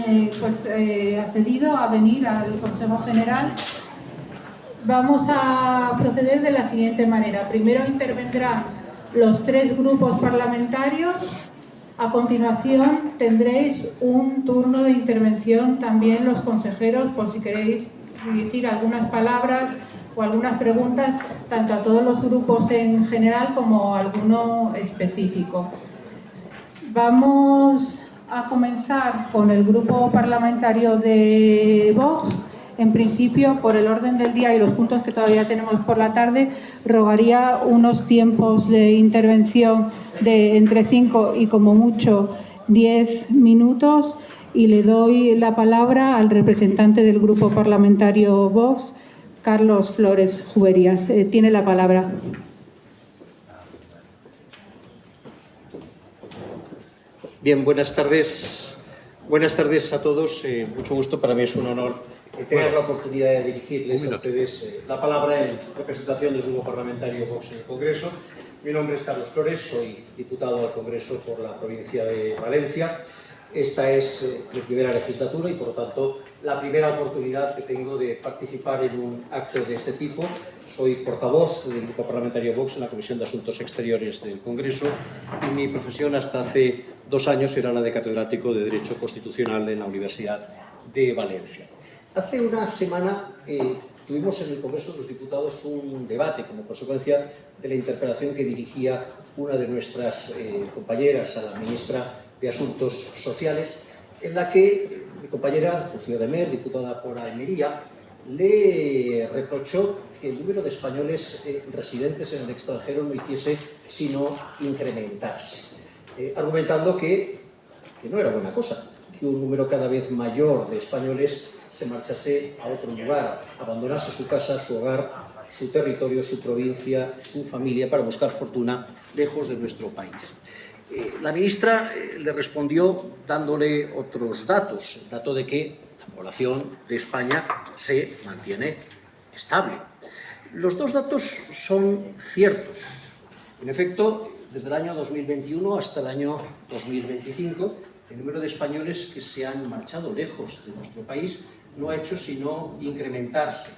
accedido a venir al Consejo General. Vamos a proceder de la siguiente manera. Primero intervendrán los 3 grupos parlamentarios. A continuación tendréis un turno de intervención también los consejeros, por si queréis dirigir algunas palabras o algunas preguntas, tanto a todos los grupos en general como a alguno específico. Vamos a comenzar con el grupo parlamentario de Vox. En principio, por el orden del día y los puntos que todavía tenemos por la tarde, rogaría unos tiempos de intervención de entre 5 y como mucho 10 minutos, y le doy la palabra al representante del grupo parlamentario Vox, Carlos Flores Juberías. Tiene la palabra. Bien, buenas tardes. Buenas tardes a todos. Mucho gusto. Para mí es un honor tener la oportunidad de dirigirles a ustedes la palabra en representación del Grupo Parlamentario Vox en el Congreso. Mi nombre es Carlos Flores, soy diputado al Congreso por la provincia de Valencia. Esta es mi primera legislatura y, por lo tanto, la primera oportunidad que tengo de participar en un acto de este tipo. Soy portavoz del Grupo Parlamentario Vox en la Comisión de Asuntos Exteriores del Congreso y mi profesión hasta hace 2 años era la de catedrático de Derecho Constitucional en la Universidad de Valencia. Hace una semana tuvimos en el Congreso de los Diputados un debate como consecuencia de la interpelación que dirigía una de nuestras compañeras a la ministra de Asuntos Sociales, en la que mi compañera, Lucía de Mer, diputada por Almería, le reprochó que el número de españoles residentes en el extranjero no hiciese sino incrementarse, argumentando que no era buena cosa que un número cada vez mayor de españoles se marchase a otro lugar, abandonase su casa, su hogar, su territorio, su provincia, su familia, para buscar fortuna lejos de nuestro país. La ministra le respondió dándole otros datos, el dato de que la población de España se mantiene estable. Los 2 datos son ciertos. En efecto, desde el año 2021 hasta el año 2025, el número de españoles que se han marchado lejos de nuestro país no ha hecho sino incrementarse.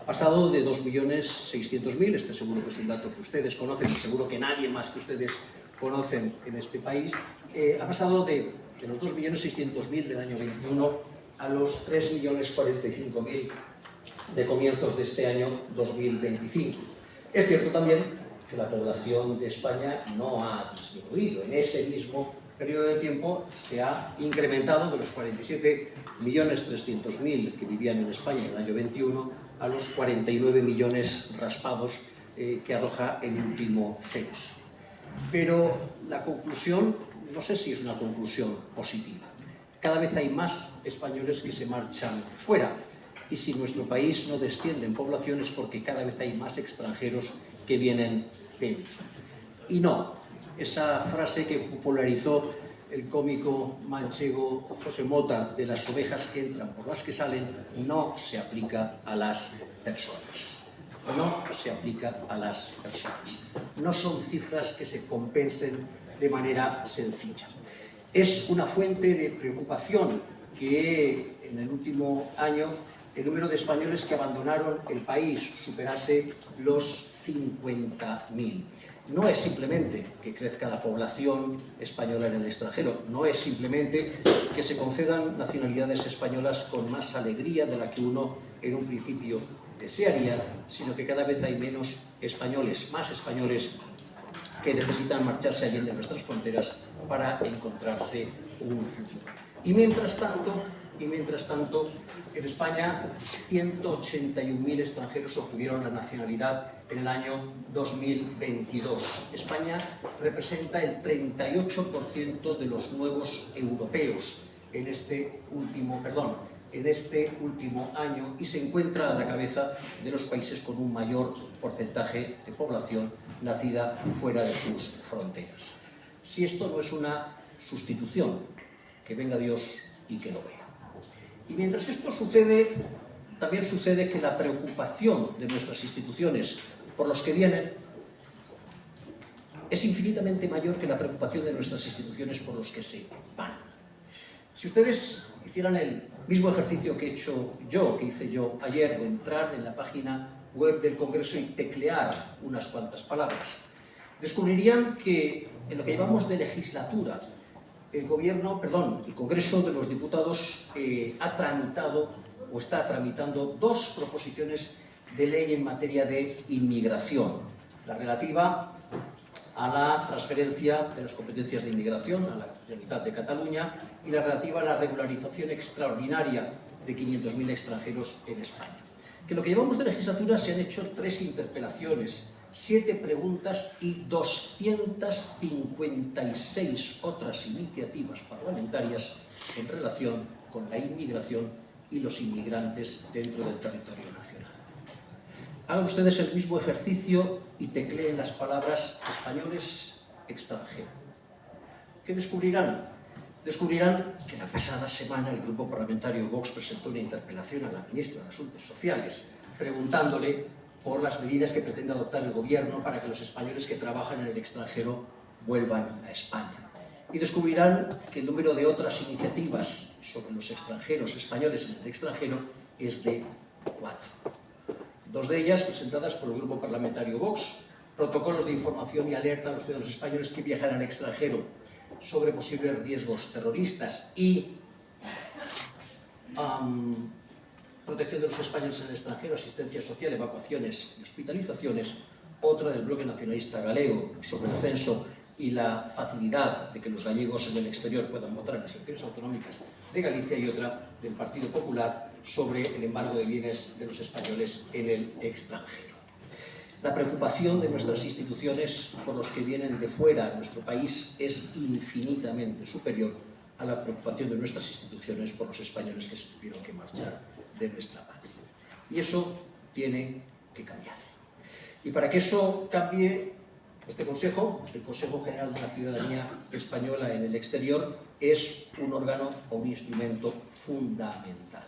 Ha pasado de 2.600.000, este seguro que es un dato que ustedes conocen y seguro que nadie más que ustedes conocen en este país, ha pasado de los 2.600.000 del año 21 a los 3.045.000 de comienzos de este año 2025. Es cierto también que la población de España no ha disminuido. En ese mismo periodo de tiempo se ha incrementado de los 47.300.000 que vivían en España en el año 21 a los 49 millones raspados que arroja el último censo. Pero la conclusión, no sé si es una conclusión positiva. Cada vez hay más españoles que se marchan fuera, y si nuestro país no desciende en población es porque cada vez hay más extranjeros que vienen dentro. Y no, esa frase que popularizó el cómico manchego José Mota de las ovejas que entran por las que salen, no se aplica a las personas. No se aplica a las personas. No son cifras que se compensen de manera sencilla. Es una fuente de preocupación que en el último año el número de españoles que abandonaron el país superase los 50.000. No es simplemente que crezca la población española en el extranjero, no es simplemente que se concedan nacionalidades españolas con más alegría de la que uno en un principio desearía, sino que cada vez hay menos españoles, más españoles que necesitan marcharse allí de nuestras fronteras para encontrarse un futuro. Y mientras tanto, en España 181.000 extranjeros obtuvieron la nacionalidad en el año 2022. España representa el 38% de los nuevos europeos en este último año y se encuentra a la cabeza de los países con un mayor porcentaje de población nacida fuera de sus fronteras. Si esto no es una sustitución, que venga Dios y que lo vea. Y mientras esto sucede, también sucede que la preocupación de nuestras instituciones por los que vienen es infinitamente mayor que la preocupación de nuestras instituciones por los que se van. Si ustedes hicieran el mismo ejercicio que hice yo ayer, de entrar en la página web del Congreso y teclear unas cuantas palabras, descubrirían que en lo que llevamos de legislatura, el Congreso de los Diputados ha tramitado o está tramitando 2 proposiciones de ley en materia de inmigración. La relativa a la transferencia de las competencias de inmigración a la Generalitat de Cataluña y la relativa a la regularización extraordinaria de 500.000 extranjeros en España. Que en lo que llevamos de legislatura se han hecho 3 interpelaciones, 7 preguntas y 256 otras iniciativas parlamentarias en relación con la inmigración y los inmigrantes dentro del territorio nacional. Hagan ustedes el mismo ejercicio y tecleen las palabras españoles extranjero. ¿Qué descubrirán? Descubrirán que la pasada semana el grupo parlamentario Vox presentó una interpelación a la ministra de Asuntos Sociales preguntándole por las medidas que pretende adoptar el Gobierno para que los españoles que trabajan en el extranjero vuelvan a España. Y descubrirán que el número de otras iniciativas sobre los extranjeros españoles en el extranjero es de 4. 2 de ellas presentadas por el grupo parlamentario Vox, protocolos de información y alerta a los ciudadanos españoles que viajan al extranjero sobre posibles riesgos terroristas y protección de los españoles en el extranjero, asistencia social, evacuaciones y hospitalizaciones. Otra del bloque nacionalista galego sobre el censo y la facilidad de que los gallegos en el exterior puedan votar en las elecciones autonómicas de Galicia, y otra del Partido Popular sobre el embargo de bienes de los españoles en el extranjero. La preocupación de nuestras instituciones por los que vienen de fuera a nuestro país es infinitamente superior a la preocupación de nuestras instituciones por los españoles que se tuvieron que marchar de nuestra patria. Y eso tiene que cambiar. Y para que eso cambie, este Consejo, el Consejo General de la Ciudadanía Española en el Exterior, es un órgano o un instrumento fundamental.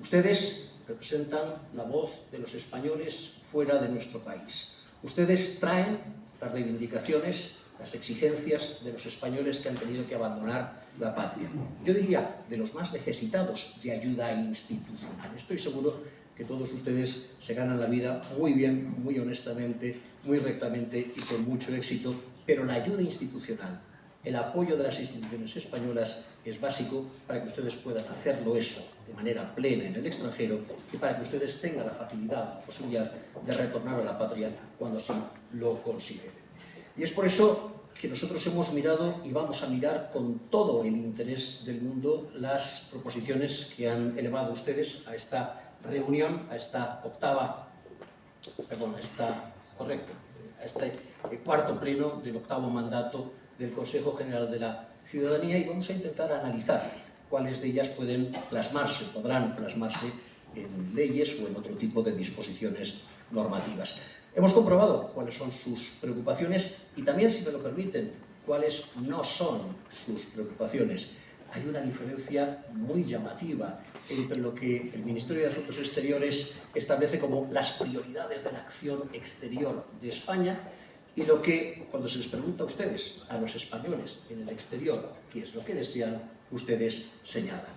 Ustedes representan la voz de los españoles fuera de nuestro país. Ustedes traen las reivindicaciones, las exigencias de los españoles que han tenido que abandonar la patria. Yo diría, de los más necesitados de ayuda institucional. Estoy seguro que todos ustedes se ganan la vida muy bien, muy honestamente, muy rectamente y con mucho éxito, pero la ayuda institucional, el apoyo de las instituciones españolas es básico para que ustedes puedan hacerlo eso de manera plena en el extranjero y para que ustedes tengan la facilidad, la posibilidad de retornar a la patria cuando así lo consideren. Y es por eso que nosotros hemos mirado y vamos a mirar con todo el interés del mundo las proposiciones que han elevado ustedes a esta reunión, a este cuarto pleno del 8º mandato del Consejo General de la Ciudadanía, y vamos a intentar analizar cuáles de ellas podrán plasmarse en leyes o en otro tipo de disposiciones normativas. Hemos comprobado cuáles son sus preocupaciones y también, si me lo permiten, cuáles no son sus preocupaciones. Hay una diferencia muy llamativa entre lo que el Ministerio de Asuntos Exteriores establece como las prioridades de la acción exterior de España y lo que, cuando se les pregunta a ustedes, a los españoles en el exterior, qué es lo que desean, ustedes señalan.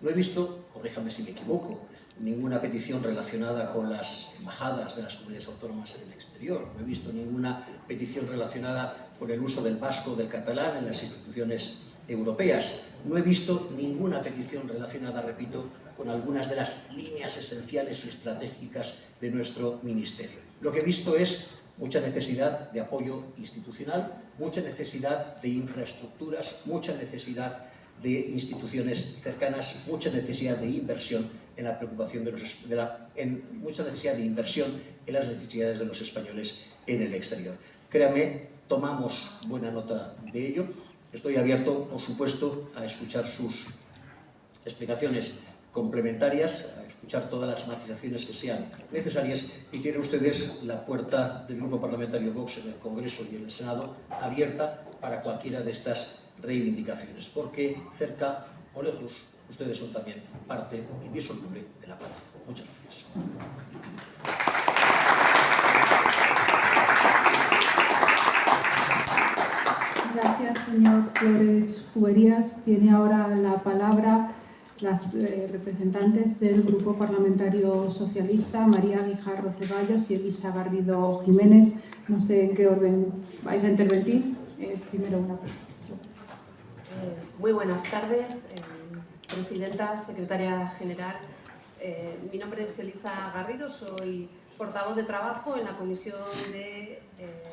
No he visto, corríjame si me equivoco, ninguna petición relacionada con las embajadas de las comunidades autónomas en el exterior. No he visto ninguna petición relacionada con el uso del vasco o del catalán en las instituciones europeas. No he visto ninguna petición relacionada, repito, con algunas de las líneas esenciales y estratégicas de nuestro ministerio. Lo que he visto es mucha necesidad de apoyo institucional, mucha necesidad de infraestructuras, mucha necesidad de instituciones cercanas, mucha necesidad de inversión en la preocupación mucha necesidad de inversión en las necesidades de los españoles en el exterior. Créame, tomamos buena nota de ello. Estoy abierto, por supuesto, a escuchar sus explicaciones complementarias, a escuchar todas las matizaciones que sean necesarias, y tienen ustedes la puerta del Grupo Parlamentario Vox en el Congreso y en el Senado abierta para cualquiera de estas reivindicaciones, porque cerca o lejos ustedes son también parte indisoluble de la patria. Muchas gracias. Gracias, señor Flores Juberías. Tiene ahora la palabra las representantes del Grupo Parlamentario Socialista, María Guijarro Ceballos y Elisa Garrido Jiménez. No sé en qué orden vais a intervenir. Primero una pregunta. Muy buenas tardes, presidenta, secretaria general. Mi nombre es Elisa Garrido, soy portavoz de trabajo en la Comisión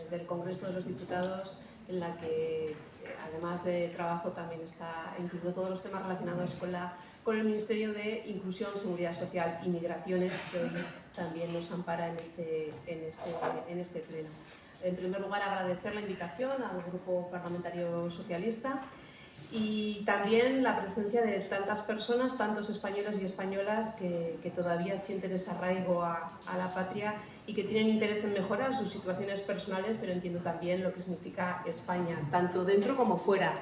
del Congreso de los Diputados, en la que, además de trabajo, también está incluido todos los temas relacionados con el Ministerio de Inclusión, Seguridad Social y Migraciones, que hoy también nos ampara en este pleno. En primer lugar, agradecer la invitación al Grupo Parlamentario Socialista y también la presencia de tantas personas, tantos españoles y españolas que todavía sienten ese arraigo a la patria y que tienen interés en mejorar sus situaciones personales, pero entiendo también lo que significa España, tanto dentro como fuera.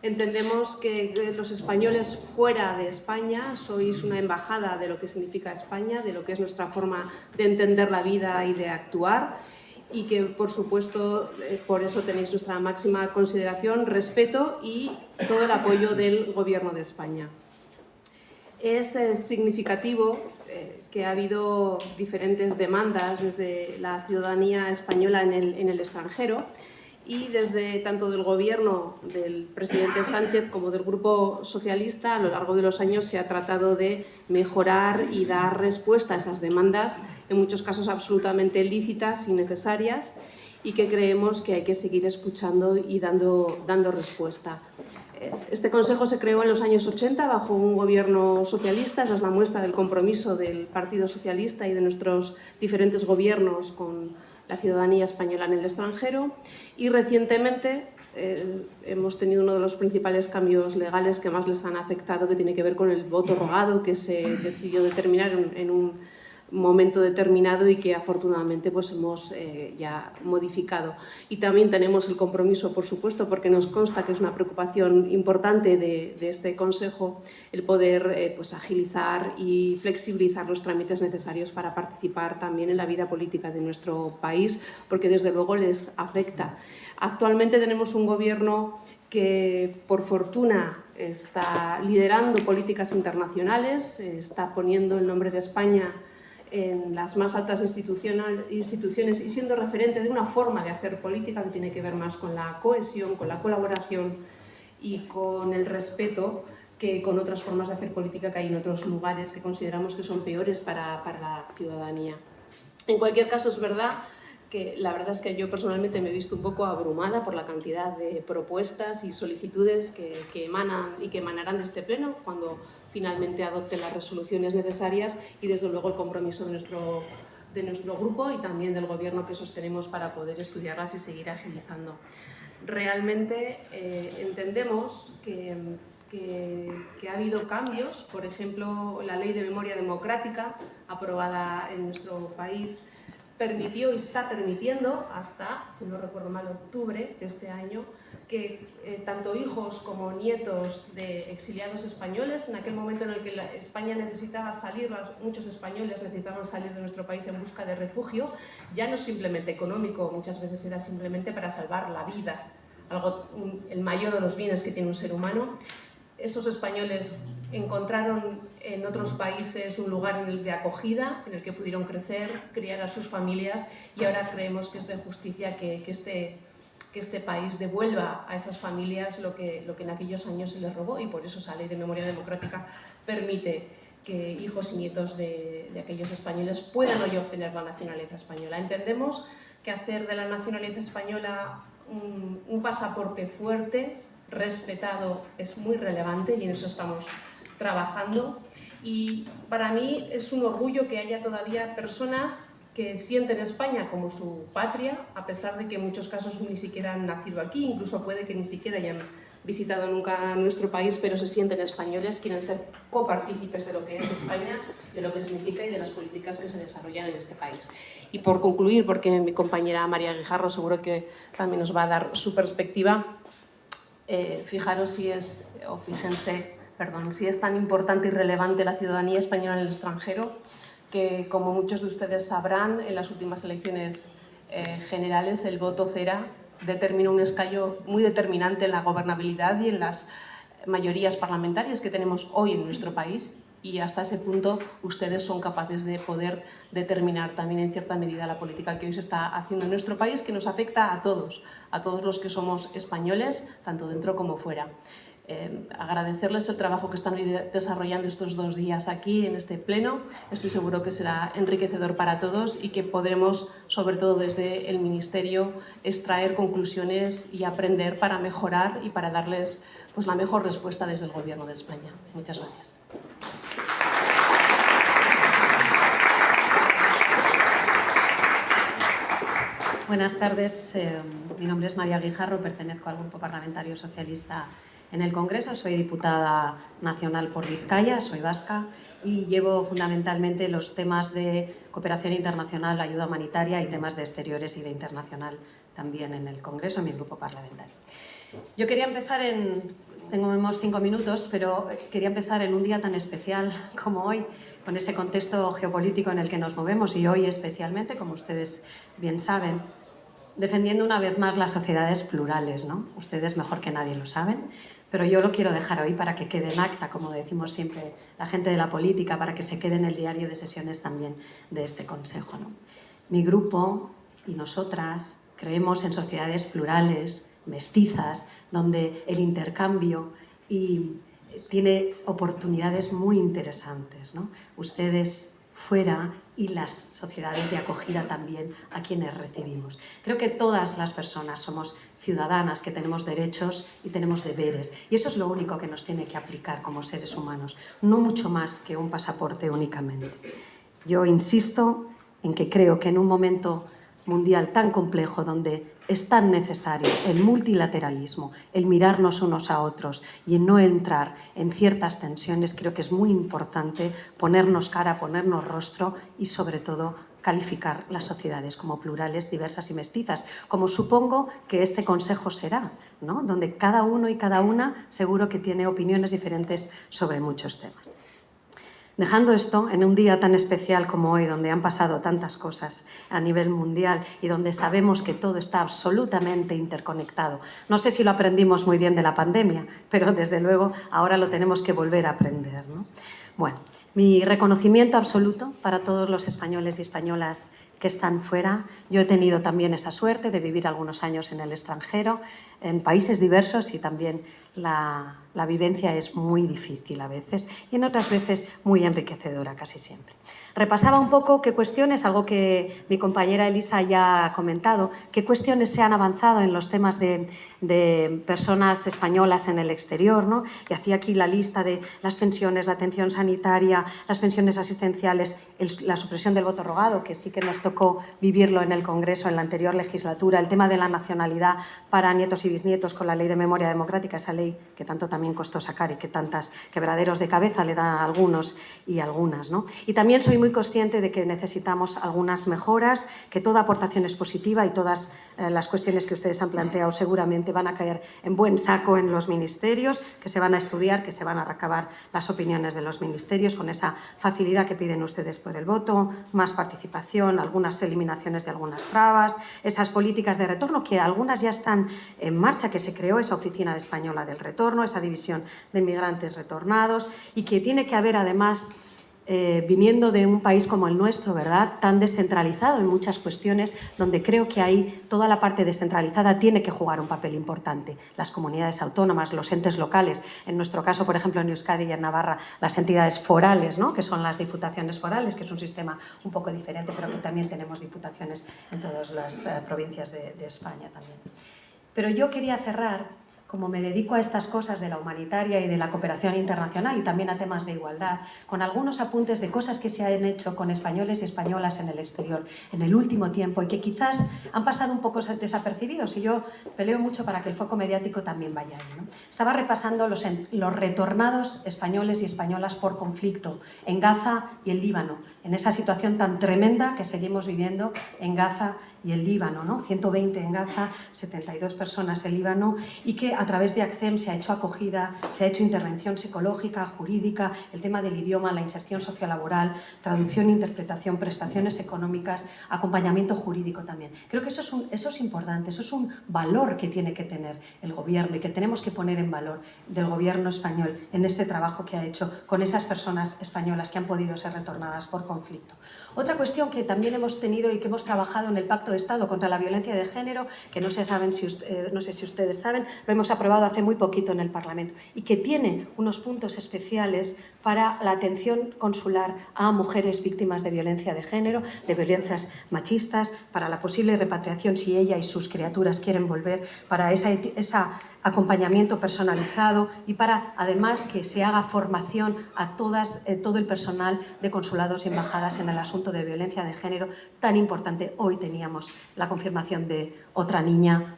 Entendemos que los españoles fuera de España sois una embajada de lo que significa España, de lo que es nuestra forma de entender la vida y de actuar, y que, por supuesto, por eso tenéis nuestra máxima consideración, respeto y todo el apoyo del Gobierno de España. Es significativo que ha habido diferentes demandas desde la ciudadanía española en el extranjero y desde tanto del Gobierno del presidente Sánchez como del Grupo Socialista a lo largo de los años se ha tratado de mejorar y dar respuesta a esas demandas, en muchos casos absolutamente lícitas y necesarias, y que creemos que hay que seguir escuchando y dando respuesta. Este Consejo se creó en los años 80 bajo un gobierno socialista, esa es la muestra del compromiso del Partido Socialista y de nuestros diferentes gobiernos con la ciudadanía española en el extranjero, y recientemente hemos tenido uno de los principales cambios legales que más les han afectado, que tiene que ver con el voto rogado, que se decidió determinar en un momento determinado y que afortunadamente pues hemos ya modificado. Y también tenemos el compromiso, por supuesto, porque nos consta que es una preocupación importante de este Consejo, el poder pues agilizar y flexibilizar los trámites necesarios para participar también en la vida política de nuestro país, porque desde luego les afecta. Actualmente tenemos un gobierno que, por fortuna, está liderando políticas internacionales, está poniendo el nombre de España en las más altas instituciones y siendo referente de una forma de hacer política que tiene que ver más con la cohesión, con la colaboración y con el respeto que con otras formas de hacer política que hay en otros lugares que consideramos que son peores para la ciudadanía. En cualquier caso, es verdad que la verdad es que yo personalmente me he visto un poco abrumada por la cantidad de propuestas y solicitudes que emanan y que emanarán de este pleno cuando finalmente adopte las resoluciones necesarias, y desde luego el compromiso de nuestro grupo y también del Gobierno que sostenemos para poder estudiarlas y seguir agilizando. Realmente entendemos que ha habido cambios, por ejemplo, la Ley de Memoria Democrática aprobada en nuestro país permitió y está permitiendo hasta, si no recuerdo mal, octubre de este año, que tanto hijos como nietos de exiliados españoles, en aquel momento en el que España necesitaba salir, muchos españoles necesitaban salir de nuestro país en busca de refugio, ya no simplemente económico, muchas veces era simplemente para salvar la vida, el mayor de los bienes que tiene un ser humano. Esos españoles encontraron en otros países un lugar de acogida en el que pudieron crecer, criar a sus familias, y ahora creemos que es de justicia que este país devuelva a esas familias lo que en aquellos años se les robó, y por eso esa Ley de Memoria Democrática permite que hijos y nietos de aquellos españoles puedan hoy obtener la nacionalidad española. Entendemos que hacer de la nacionalidad española un pasaporte fuerte, respetado, es muy relevante, y en eso estamos trabajando. Y para mí es un orgullo que haya todavía personas que sienten España como su patria, a pesar de que en muchos casos ni siquiera han nacido aquí, incluso puede que ni siquiera hayan visitado nunca nuestro país, pero se sienten españoles, quieren ser copartícipes de lo que es España, de lo que significa y de las políticas que se desarrollan en este país. Y por concluir, porque mi compañera María Guijarro seguro que también nos va a dar su perspectiva, fijaros si es tan importante y relevante la ciudadanía española en el extranjero, que, como muchos de ustedes sabrán, en las últimas elecciones generales el voto cera determina un escaño muy determinante en la gobernabilidad y en las mayorías parlamentarias que tenemos hoy en nuestro país, y hasta ese punto ustedes son capaces de poder determinar también en cierta medida la política que hoy se está haciendo en nuestro país, que nos afecta a todos los que somos españoles, tanto dentro como fuera. Agradecerles el trabajo que están hoy desarrollando estos 2 días aquí en este pleno. Estoy seguro que será enriquecedor para todos y que podremos, sobre todo desde el Ministerio, extraer conclusiones y aprender para mejorar y para darles pues, la mejor respuesta desde el Gobierno de España. Muchas gracias. Buenas tardes, mi nombre es María Guijarro, pertenezco al Grupo Parlamentario Socialista en el Congreso, soy diputada nacional por Vizcaya, soy vasca y llevo fundamentalmente los temas de cooperación internacional, ayuda humanitaria y temas de exteriores y de internacional también en el Congreso, en mi grupo parlamentario. Yo quería empezar tenemos 5 minutos, pero quería empezar en un día tan especial como hoy, con ese contexto geopolítico en el que nos movemos y hoy especialmente, como ustedes bien saben, defendiendo una vez más las sociedades plurales, ¿no? Ustedes mejor que nadie lo saben, pero yo lo quiero dejar hoy para que quede en acta, como decimos siempre la gente de la política, para que se quede en el diario de sesiones también de este Consejo, ¿no? Mi grupo y nosotras creemos en sociedades plurales, mestizas, donde el intercambio tiene oportunidades muy interesantes, ¿no? Ustedes fuera y las sociedades de acogida también a quienes recibimos. Creo que todas las personas somos ciudadanas, que tenemos derechos y tenemos deberes, y eso es lo único que nos tiene que aplicar como seres humanos, no mucho más que un pasaporte únicamente. Yo insisto en que creo que en un momento mundial tan complejo, donde es tan necesario el multilateralismo, el mirarnos unos a otros y en no entrar en ciertas tensiones, creo que es muy importante ponernos cara, ponernos rostro y, sobre todo, calificar las sociedades como plurales, diversas y mestizas, como supongo que este Consejo será, ¿no? Donde cada uno y cada una seguro que tiene opiniones diferentes sobre muchos temas. Dejando esto, en un día tan especial como hoy, donde han pasado tantas cosas a nivel mundial y donde sabemos que todo está absolutamente interconectado. No sé si lo aprendimos muy bien de la pandemia, pero desde luego ahora lo tenemos que volver a aprender, ¿no? Bueno, mi reconocimiento absoluto para todos los españoles y españolas que están fuera. Yo he tenido también esa suerte de vivir algunos años en el extranjero, en países diversos, y también la vivencia es muy difícil a veces y en otras veces muy enriquecedora, casi siempre. Repasaba un poco qué cuestiones, algo que mi compañera Elisa ya ha comentado, qué cuestiones se han avanzado en los temas de personas españolas en el exterior, ¿no? Y hacía aquí la lista de las pensiones, la atención sanitaria, las pensiones asistenciales, la supresión del voto rogado, que sí que nos tocó vivirlo en el Congreso en la anterior legislatura, el tema de la nacionalidad para nietos y bisnietos con la Ley de Memoria Democrática, esa ley que tanto también costó sacar y que tantos quebraderos de cabeza le da a algunos y algunas, ¿no? Y también soy muy consciente de que necesitamos algunas mejoras, que toda aportación es positiva y todas las cuestiones que ustedes han planteado seguramente van a caer en buen saco en los ministerios, que se van a estudiar, que se van a recabar las opiniones de los ministerios con esa facilidad que piden ustedes por el voto, más participación, algunas eliminaciones de algunas trabas, esas políticas de retorno que algunas ya están en marcha, que se creó esa Oficina Española del Retorno, esa división de inmigrantes retornados, y que tiene que haber además viniendo de un país como el nuestro, ¿verdad?, tan descentralizado en muchas cuestiones, donde creo que ahí toda la parte descentralizada tiene que jugar un papel importante. Las comunidades autónomas, los entes locales, en nuestro caso, por ejemplo, en Euskadi y en Navarra, las entidades forales, ¿no?, que son las diputaciones forales, que es un sistema un poco diferente, pero que también tenemos diputaciones en todas las provincias de España también. Pero yo quería cerrar, como me dedico a estas cosas de la humanitaria y de la cooperación internacional y también a temas de igualdad, con algunos apuntes de cosas que se han hecho con españoles y españolas en el exterior en el último tiempo y que quizás han pasado un poco desapercibidos, y yo peleo mucho para que el foco mediático también vaya ahí, ¿no? Estaba repasando los retornados españoles y españolas por conflicto en Gaza y en Líbano, en esa situación tan tremenda que seguimos viviendo en Gaza y el Líbano, ¿no? 120 en Gaza, 72 personas en Líbano, y que a través de ACCEM se ha hecho acogida, se ha hecho intervención psicológica, jurídica, el tema del idioma, la inserción sociolaboral, traducción, interpretación, prestaciones económicas, acompañamiento jurídico también. Creo que eso es importante, eso es un valor que tiene que tener el Gobierno y que tenemos que poner en valor del Gobierno español en este trabajo que ha hecho con esas personas españolas que han podido ser retornadas por conflicto. Otra cuestión que también hemos tenido y que hemos trabajado en el Pacto de Estado contra la violencia de género, que no sé si ustedes saben, lo hemos aprobado hace muy poquito en el Parlamento y que tiene unos puntos especiales para la atención consular a mujeres víctimas de violencia de género, de violencias machistas, para la posible repatriación si ella y sus criaturas quieren volver, para esa acompañamiento personalizado y para, además, que se haga formación a todo el personal de consulados y embajadas en el asunto de violencia de género tan importante. Hoy teníamos la confirmación de otra niña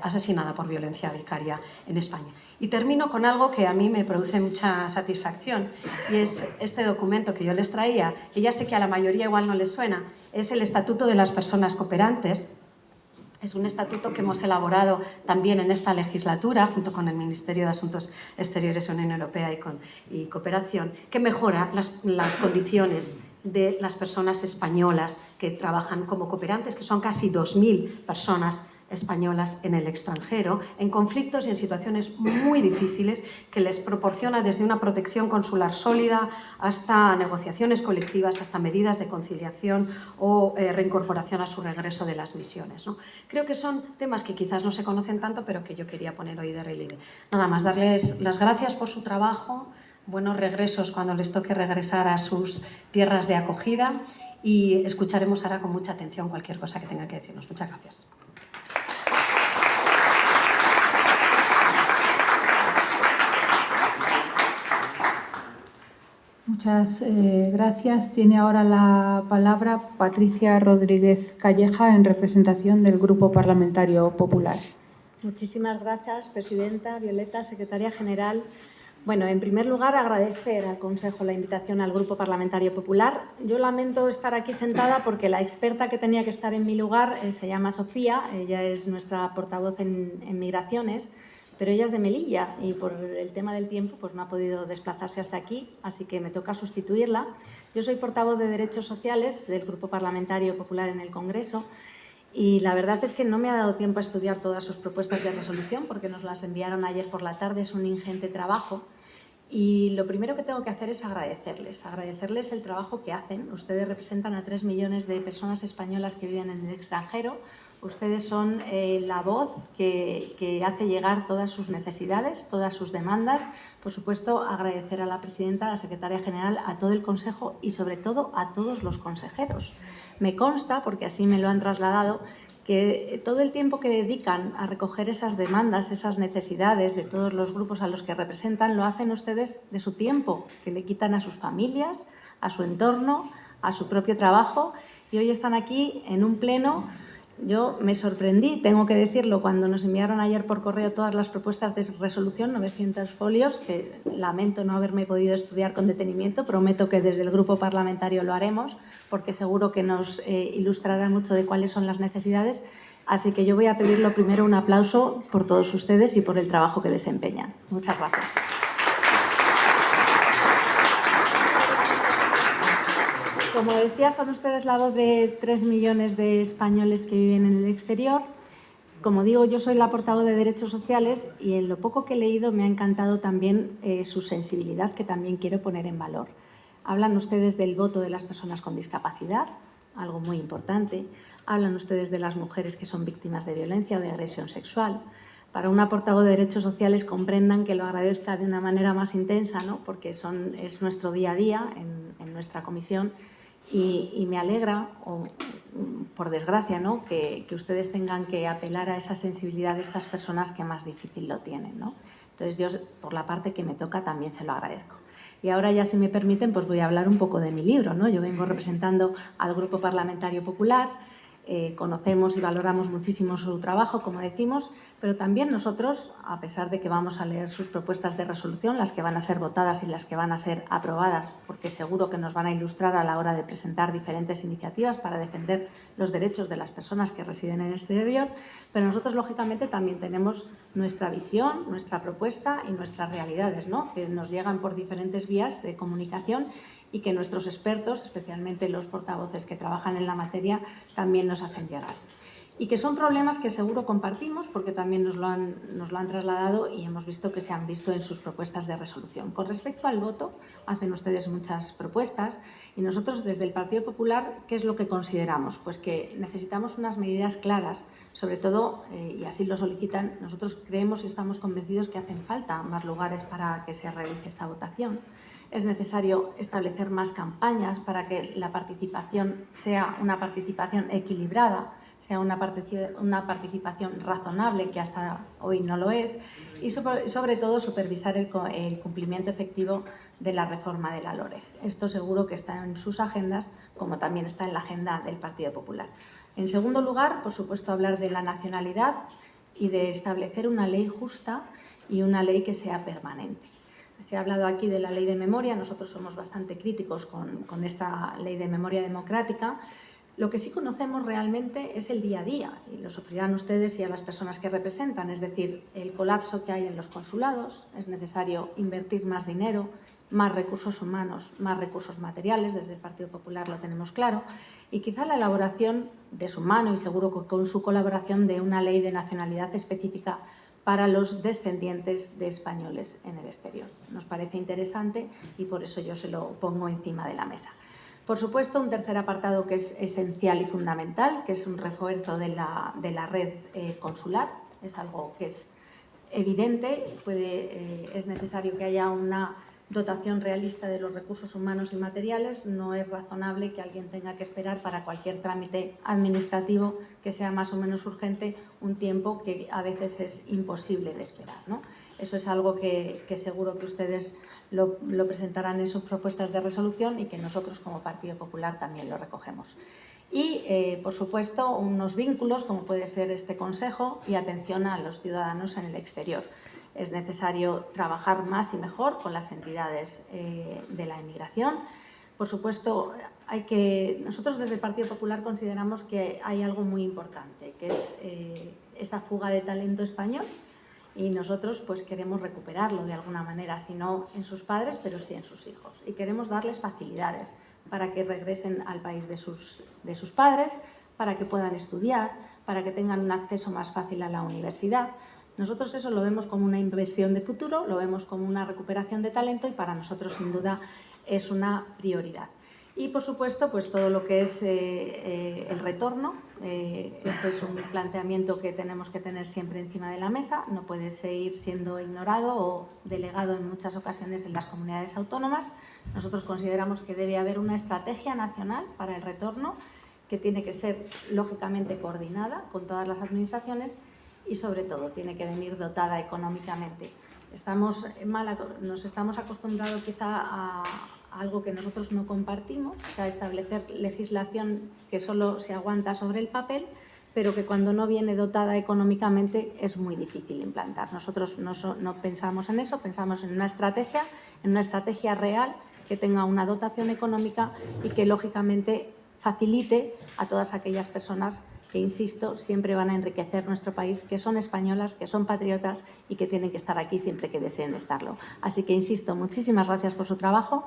asesinada por violencia vicaria en España. Y termino con algo que a mí me produce mucha satisfacción, y es este documento que yo les traía, que ya sé que a la mayoría igual no les suena, es el Estatuto de las Personas Cooperantes. Es un estatuto que hemos elaborado también en esta legislatura, junto con el Ministerio de Asuntos Exteriores de la Unión Europea y Cooperación, que mejora las condiciones de las personas españolas que trabajan como cooperantes, que son casi 2.000 personas españolas en el extranjero, en conflictos y en situaciones muy difíciles, que les proporciona desde una protección consular sólida hasta negociaciones colectivas, hasta medidas de conciliación o reincorporación a su regreso de las misiones, ¿no? Creo que son temas que quizás no se conocen tanto, pero que yo quería poner hoy de relieve. Nada más, darles las gracias por su trabajo, buenos regresos cuando les toque regresar a sus tierras de acogida, y escucharemos ahora con mucha atención cualquier cosa que tengan que decirnos. Muchas gracias. Muchas gracias. Tiene ahora la palabra Patricia Rodríguez Calleja en representación del Grupo Parlamentario Popular. Muchísimas gracias, Presidenta, Violeta, Secretaria General. Bueno, en primer lugar, agradecer al Consejo la invitación al Grupo Parlamentario Popular. Yo lamento estar aquí sentada porque la experta que tenía que estar en mi lugar se llama Sofía, ella es nuestra portavoz en migraciones, pero ella es de Melilla y por el tema del tiempo pues no ha podido desplazarse hasta aquí, así que me toca sustituirla. Yo soy portavoz de Derechos Sociales del Grupo Parlamentario Popular en el Congreso y la verdad es que no me ha dado tiempo a estudiar todas sus propuestas de resolución porque nos las enviaron ayer por la tarde, es un ingente trabajo. Y lo primero que tengo que hacer es agradecerles el trabajo que hacen. Ustedes representan a 3 millones de personas españolas que viven en el extranjero. Ustedes son la voz que hace llegar todas sus necesidades, todas sus demandas. Por supuesto, agradecer a la Presidenta, a la Secretaria General, a todo el Consejo y, sobre todo, a todos los consejeros. Me consta, porque así me lo han trasladado, que todo el tiempo que dedican a recoger esas demandas, esas necesidades de todos los grupos a los que representan, lo hacen ustedes de su tiempo, que le quitan a sus familias, a su entorno, a su propio trabajo. Y hoy están aquí en un pleno. Yo me sorprendí, tengo que decirlo, cuando nos enviaron ayer por correo todas las propuestas de resolución, 900 folios, que lamento no haberme podido estudiar con detenimiento. Prometo que desde el Grupo Parlamentario lo haremos, porque seguro que nos ilustrará mucho de cuáles son las necesidades. Así que yo voy a pedirlo primero un aplauso por todos ustedes y por el trabajo que desempeñan. Muchas gracias. Como decía, son ustedes la voz de 3 millones de españoles que viven en el exterior. Como digo, yo soy la portavoz de Derechos Sociales y en lo poco que he leído me ha encantado también su sensibilidad, que también quiero poner en valor. Hablan ustedes del voto de las personas con discapacidad, algo muy importante. Hablan ustedes de las mujeres que son víctimas de violencia o de agresión sexual. Para una portavoz de Derechos Sociales comprendan que lo agradezca de una manera más intensa, ¿no? Porque es nuestro día a día en nuestra comisión. Y me alegra, o por desgracia, ¿no?, que ustedes tengan que apelar a esa sensibilidad de estas personas que más difícil lo tienen, ¿no? Entonces yo, por la parte que me toca, también se lo agradezco. Y ahora ya, si me permiten, pues voy a hablar un poco de mi libro, ¿no? Yo vengo representando al Grupo Parlamentario Popular. Conocemos y valoramos muchísimo su trabajo, como decimos, pero también nosotros, a pesar de que vamos a leer sus propuestas de resolución, las que van a ser votadas y las que van a ser aprobadas, porque seguro que nos van a ilustrar a la hora de presentar diferentes iniciativas para defender los derechos de las personas que residen en el exterior, pero nosotros, lógicamente, también tenemos nuestra visión, nuestra propuesta y nuestras realidades, ¿no?, que nos llegan por diferentes vías de comunicación y que nuestros expertos, especialmente los portavoces que trabajan en la materia, también nos hacen llegar. Y que son problemas que seguro compartimos porque también nos lo han trasladado y hemos visto que se han visto en sus propuestas de resolución. Con respecto al voto, hacen ustedes muchas propuestas y nosotros desde el Partido Popular, ¿qué es lo que consideramos? Pues que necesitamos unas medidas claras, sobre todo, y así lo solicitan, nosotros creemos y estamos convencidos que hacen falta más lugares para que se realice esta votación. Es necesario establecer más campañas para que la participación sea una participación equilibrada, sea una participación razonable, que hasta hoy no lo es, y sobre todo supervisar el cumplimiento efectivo de la reforma de la LOREG. Esto seguro que está en sus agendas, como también está en la agenda del Partido Popular. En segundo lugar, por supuesto, hablar de la nacionalidad y de establecer una ley justa y una ley que sea permanente. Se ha hablado aquí de la ley de memoria, nosotros somos bastante críticos con esta ley de memoria democrática. Lo que sí conocemos realmente es el día a día, y lo sufrirán ustedes y a las personas que representan, es decir, el colapso que hay en los consulados. Es necesario invertir más dinero, más recursos humanos, más recursos materiales, desde el Partido Popular lo tenemos claro, y quizá la elaboración de su mano y seguro con su colaboración de una ley de nacionalidad específica para los descendientes de españoles en el exterior. Nos parece interesante y por eso yo se lo pongo encima de la mesa. Por supuesto, un tercer apartado que es esencial y fundamental, que es un refuerzo de la red consular. Es algo que es evidente, es necesario que haya una dotación realista de los recursos humanos y materiales. No es razonable que alguien tenga que esperar para cualquier trámite administrativo que sea más o menos urgente un tiempo que a veces es imposible de esperar, ¿no? Eso es algo que seguro que ustedes lo presentarán en sus propuestas de resolución y que nosotros como Partido Popular también lo recogemos. Y, por supuesto, unos vínculos como puede ser este Consejo y atención a los ciudadanos en el exterior. Es necesario trabajar más y mejor con las entidades de la inmigración. Por supuesto, nosotros desde el Partido Popular consideramos que hay algo muy importante, que es esa fuga de talento español, y nosotros pues queremos recuperarlo de alguna manera, si no en sus padres, pero sí en sus hijos. Y queremos darles facilidades para que regresen al país de sus padres, para que puedan estudiar, para que tengan un acceso más fácil a la universidad. Nosotros eso lo vemos como una inversión de futuro, lo vemos como una recuperación de talento y para nosotros sin duda es una prioridad. Y por supuesto, pues todo lo que es el retorno. Este es un planteamiento que tenemos que tener siempre encima de la mesa, no puede seguir siendo ignorado o delegado en muchas ocasiones en las comunidades autónomas. Nosotros consideramos que debe haber una estrategia nacional para el retorno que tiene que ser lógicamente coordinada con todas las administraciones y sobre todo tiene que venir dotada económicamente. Nos estamos acostumbrados quizá a algo que nosotros no compartimos, a establecer legislación que solo se aguanta sobre el papel, pero que cuando no viene dotada económicamente es muy difícil implantar. Nosotros no pensamos en eso, pensamos en una estrategia real que tenga una dotación económica y que lógicamente facilite a todas aquellas personas que, insisto, siempre van a enriquecer nuestro país, que son españolas, que son patriotas y que tienen que estar aquí siempre que deseen estarlo. Así que, insisto, muchísimas gracias por su trabajo.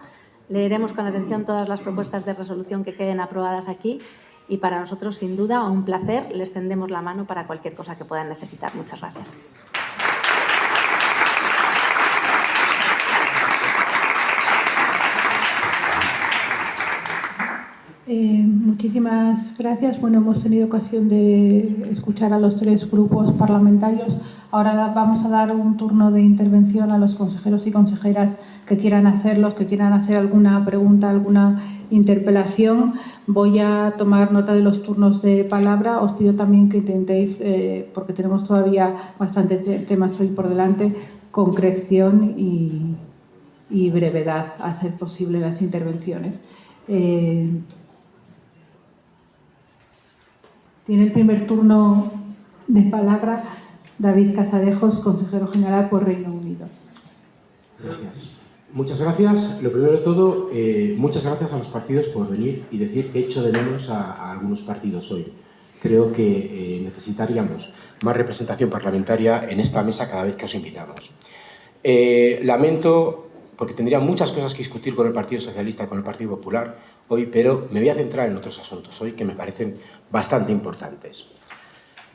Leeremos con atención todas las propuestas de resolución que queden aprobadas aquí y para nosotros, sin duda, un placer. Les tendemos la mano para cualquier cosa que puedan necesitar. Muchas gracias. Muchísimas gracias. Bueno, hemos tenido ocasión de escuchar a los tres grupos parlamentarios. Ahora vamos a dar un turno de intervención a los consejeros y consejeras que quieran hacerlos, que quieran hacer alguna pregunta, alguna interpelación. Voy a tomar nota de los turnos de palabra. Os pido también que intentéis, porque tenemos todavía bastantes temas hoy por delante, concreción y brevedad a ser posible las intervenciones. Tiene el primer turno de palabra David Casadejos, consejero general por Reino Unido. Gracias. Muchas gracias. Lo primero de todo, muchas gracias a los partidos por venir y decir que echo de menos a algunos partidos hoy. Creo que necesitaríamos más representación parlamentaria en esta mesa cada vez que os invitamos. Lamento, porque tendría muchas cosas que discutir con el Partido Socialista y con el Partido Popular hoy, pero me voy a centrar en otros asuntos hoy que me parecen bastante importantes.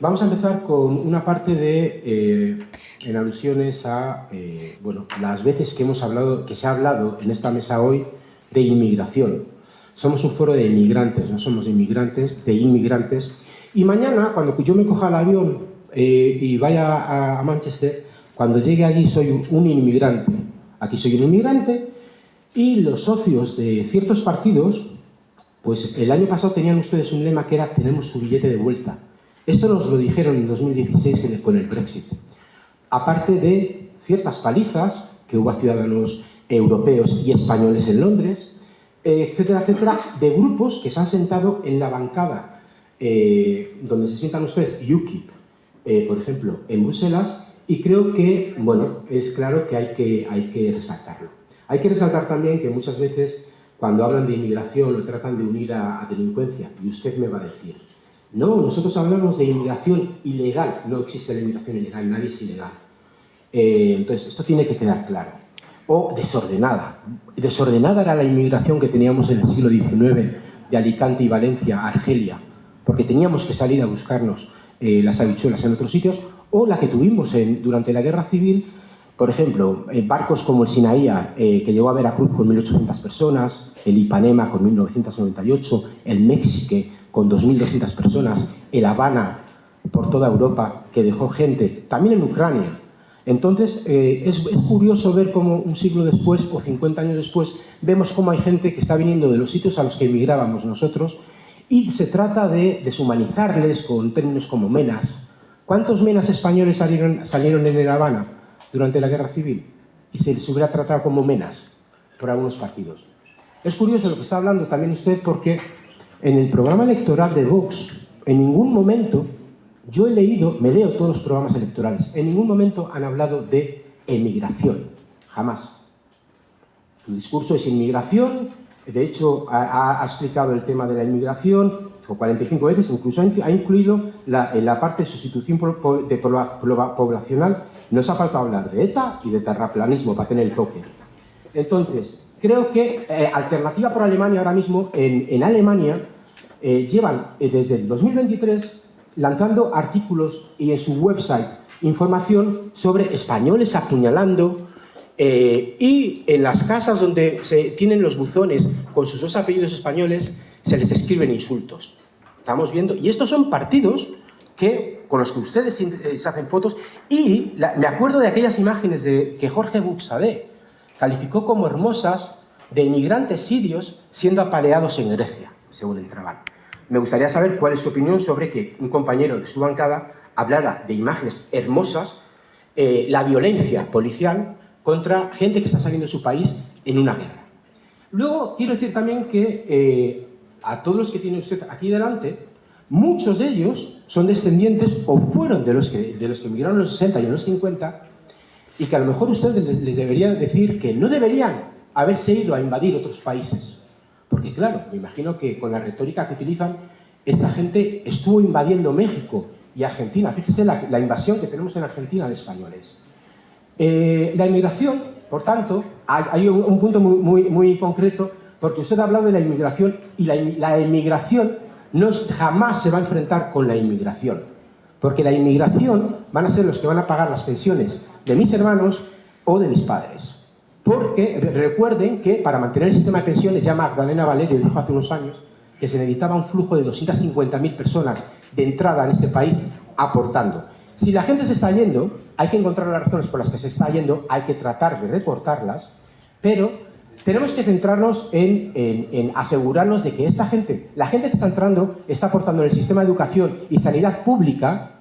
Vamos a empezar con una parte en alusiones a bueno, las veces que se ha hablado en esta mesa hoy de inmigración. Somos un foro de inmigrantes, no somos inmigrantes, de inmigrantes. Y mañana, cuando yo me coja el avión y vaya a Manchester, cuando llegue allí soy un inmigrante. Aquí soy un inmigrante y los socios de ciertos partidos, pues el año pasado tenían ustedes un lema que era «tenemos su billete de vuelta». Esto nos lo dijeron en 2016 con el Brexit. Aparte de ciertas palizas que hubo a ciudadanos europeos y españoles en Londres, etcétera, etcétera, de grupos que se han sentado en la bancada donde se sientan ustedes, UKIP, por ejemplo, en Bruselas, y creo que, bueno, es claro que hay que resaltarlo. Hay que resaltar también que muchas veces cuando hablan de inmigración lo tratan de unir a delincuencia, y usted me va a decir, no, nosotros hablamos de inmigración ilegal, no existe la inmigración ilegal, nadie es ilegal. Entonces, esto tiene que quedar claro. O desordenada. Desordenada era la inmigración que teníamos en el siglo XIX de Alicante y Valencia a Argelia, porque teníamos que salir a buscarnos las habichuelas en otros sitios, o la que tuvimos durante la Guerra Civil, por ejemplo, barcos como el Sinaía, que llegó a Veracruz con 1.800 personas, el Ipanema con 1.998, el México con 2.200 personas, el Habana por toda Europa, que dejó gente, también en Ucrania. Entonces, es curioso ver cómo un siglo después, o 50 años después, vemos cómo hay gente que está viniendo de los sitios a los que emigrábamos nosotros, y se trata de deshumanizarles con términos como menas. ¿Cuántos menas españoles salieron en El Habana durante la Guerra Civil? Y se les hubiera tratado como menas por algunos partidos. Es curioso lo que está hablando también usted, porque en el programa electoral de Vox, en ningún momento, yo me leo todos los programas electorales, en ningún momento han hablado de emigración, jamás. Su discurso es inmigración, de hecho ha explicado el tema de la inmigración 45 veces, incluso ha incluido la parte de sustitución poblacional. Nos ha faltado hablar de ETA y de terraplanismo para tener el toque. Entonces, creo que Alternativa por Alemania ahora mismo, en Alemania, llevan desde el 2023 lanzando artículos y en su website información sobre españoles apuñalando y en las casas donde se tienen los buzones con sus dos apellidos españoles se les escriben insultos. Estamos viendo, y estos son partidos con los que ustedes se hacen fotos, y me acuerdo de aquellas imágenes que Jorge Buxadé calificó como hermosas de inmigrantes sirios siendo apaleados en Grecia, según entraban. Me gustaría saber cuál es su opinión sobre que un compañero de su bancada hablara de imágenes hermosas, la violencia policial contra gente que está saliendo de su país en una guerra. Luego, quiero decir también que a todos los que tiene usted aquí delante, muchos de ellos son descendientes o fueron de los que emigraron en los 60 y en los 50, y que a lo mejor usted les debería decir que no deberían haberse ido a invadir otros países. Porque claro, me imagino que con la retórica que utilizan, esta gente estuvo invadiendo México y Argentina. Fíjese la invasión que tenemos en Argentina de españoles. La inmigración, por tanto, hay un punto muy concreto, porque usted ha hablado de la inmigración, y la inmigración jamás se va a enfrentar con la inmigración. Porque la inmigración van a ser los que van a pagar las pensiones de mis hermanos o de mis padres. Porque recuerden que para mantener el sistema de pensiones, ya Magdalena Valerio dijo hace unos años que se necesitaba un flujo de 250.000 personas de entrada en este país aportando. Si la gente se está yendo, hay que encontrar las razones por las que se está yendo, hay que tratar de reportarlas, pero tenemos que centrarnos en asegurarnos de que esta gente, la gente que está entrando, está aportando en el sistema de educación y sanidad pública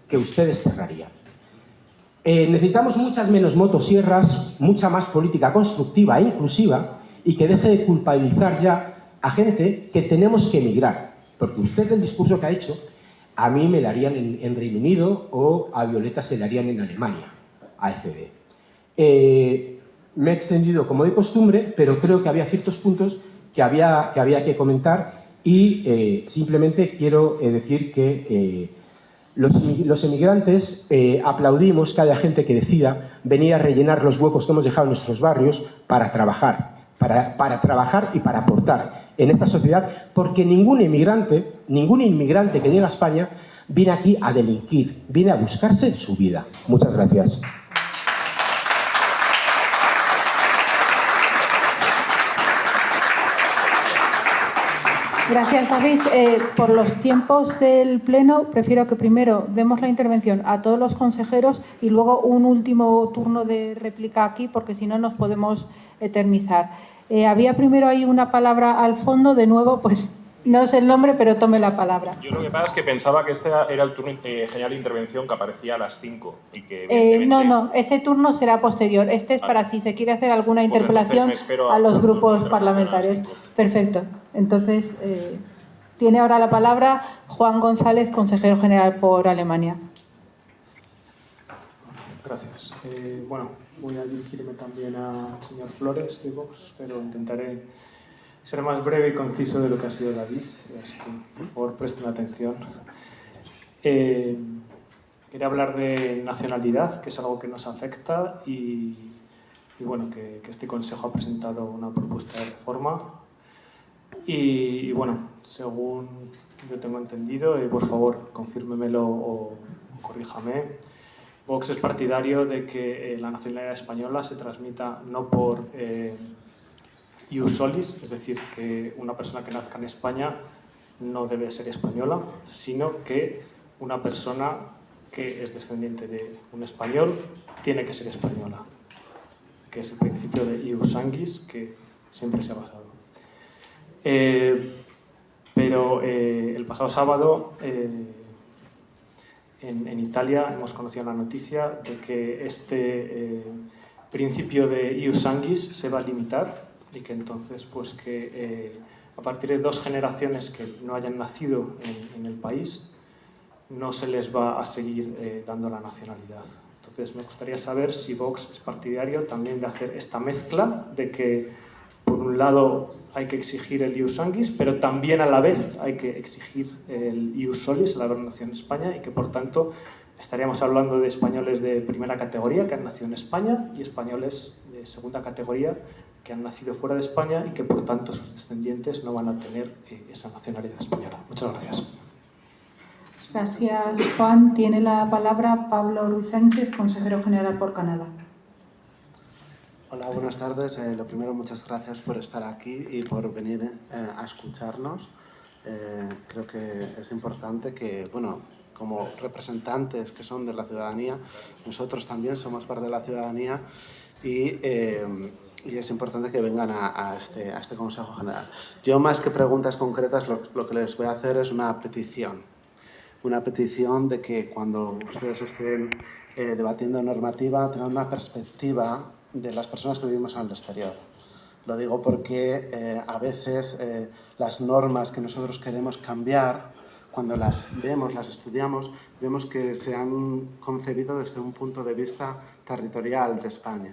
que ustedes cerrarían. Necesitamos muchas menos motosierras, mucha más política constructiva e inclusiva, y que deje de culpabilizar ya a gente que tenemos que emigrar. Porque usted, el discurso que ha hecho, a mí me la harían en Reino Unido o a Violeta se la harían en Alemania, AFD. Me he extendido como de costumbre, pero creo que había ciertos puntos que había que comentar y simplemente quiero decir que los emigrantes aplaudimos que haya gente que decida venir a rellenar los huecos que hemos dejado en nuestros barrios para trabajar. Para trabajar y para aportar en esta sociedad, porque ningún inmigrante que llega a España viene aquí a delinquir, viene a buscarse su vida. Muchas gracias. Gracias, David. Por los tiempos del Pleno, prefiero que primero demos la intervención a todos los consejeros y luego un último turno de réplica aquí, porque si no nos podemos eternizar. Había primero ahí una palabra al fondo, de nuevo, pues no sé el nombre, pero tome la palabra. Yo lo que pasa es que pensaba que este era el turno general de intervención que aparecía a las 5. Y que evidentemente... No, ese turno será posterior. Este es para si se quiere hacer alguna interpelación a los grupos parlamentarios. Perfecto. Entonces, tiene ahora la palabra Juan González, consejero general por Alemania. Gracias. Bueno, voy a dirigirme también al señor Flores de Vox, pero intentaré ser más breve y conciso de lo que ha sido David, así que por favor presten atención. Quería hablar de nacionalidad, que es algo que nos afecta y bueno, que este Consejo ha presentado una propuesta de reforma y bueno, según yo tengo entendido, por favor confírmemelo o corríjame, Vox es partidario de que la nacionalidad española se transmita no por ius solis, es decir, que una persona que nazca en España no debe ser española, sino que una persona que es descendiente de un español tiene que ser española, que es el principio de ius sanguis que siempre se ha basado. Pero el pasado sábado en Italia hemos conocido la noticia de que este principio de ius sanguis se va a limitar y que entonces pues que a partir de 2 generaciones que no hayan nacido en el país no se les va a seguir dando la nacionalidad. Entonces me gustaría saber si Vox es partidario también de hacer esta mezcla de que por un lado hay que exigir el ius sanguis, pero también a la vez hay que exigir el ius solis, la haber nacido en España, y que por tanto estaríamos hablando de españoles de primera categoría que han nacido en España y españoles de segunda categoría que han nacido fuera de España y que por tanto sus descendientes no van a tener esa nacionalidad española. Muchas gracias. Gracias, Juan. Tiene la palabra Pablo Ruiz Sánchez, consejero general por Canadá. Hola, buenas tardes. Lo primero, muchas gracias por estar aquí y por venir a escucharnos. Creo que es importante que, bueno, como representantes que son de la ciudadanía, nosotros también somos parte de la ciudadanía y es importante que vengan a este Consejo General. Yo, más que preguntas concretas, lo que les voy a hacer es una petición de que cuando ustedes estén debatiendo normativa tengan una perspectiva de las personas que vivimos en el exterior. Lo digo porque a veces las normas que nosotros queremos cambiar, cuando las vemos, las estudiamos, vemos que se han concebido desde un punto de vista territorial de España.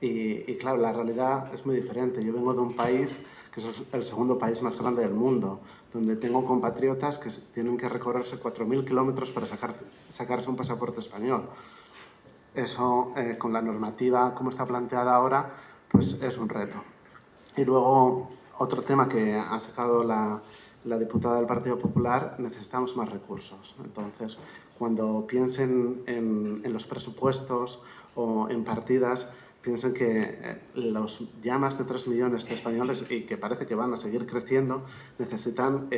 Y claro, la realidad es muy diferente. Yo vengo de un país que es el segundo país más grande del mundo, donde tengo compatriotas que tienen que recorrerse 4.000 kilómetros para sacarse un pasaporte español. Eso, con la normativa como está planteada ahora, pues es un reto. Y luego, otro tema que ha sacado la diputada del Partido Popular, necesitamos más recursos. Entonces, cuando piensen en los presupuestos o en partidas, piensen que los ya más de 3 millones de españoles, y que parece que van a seguir creciendo, necesitan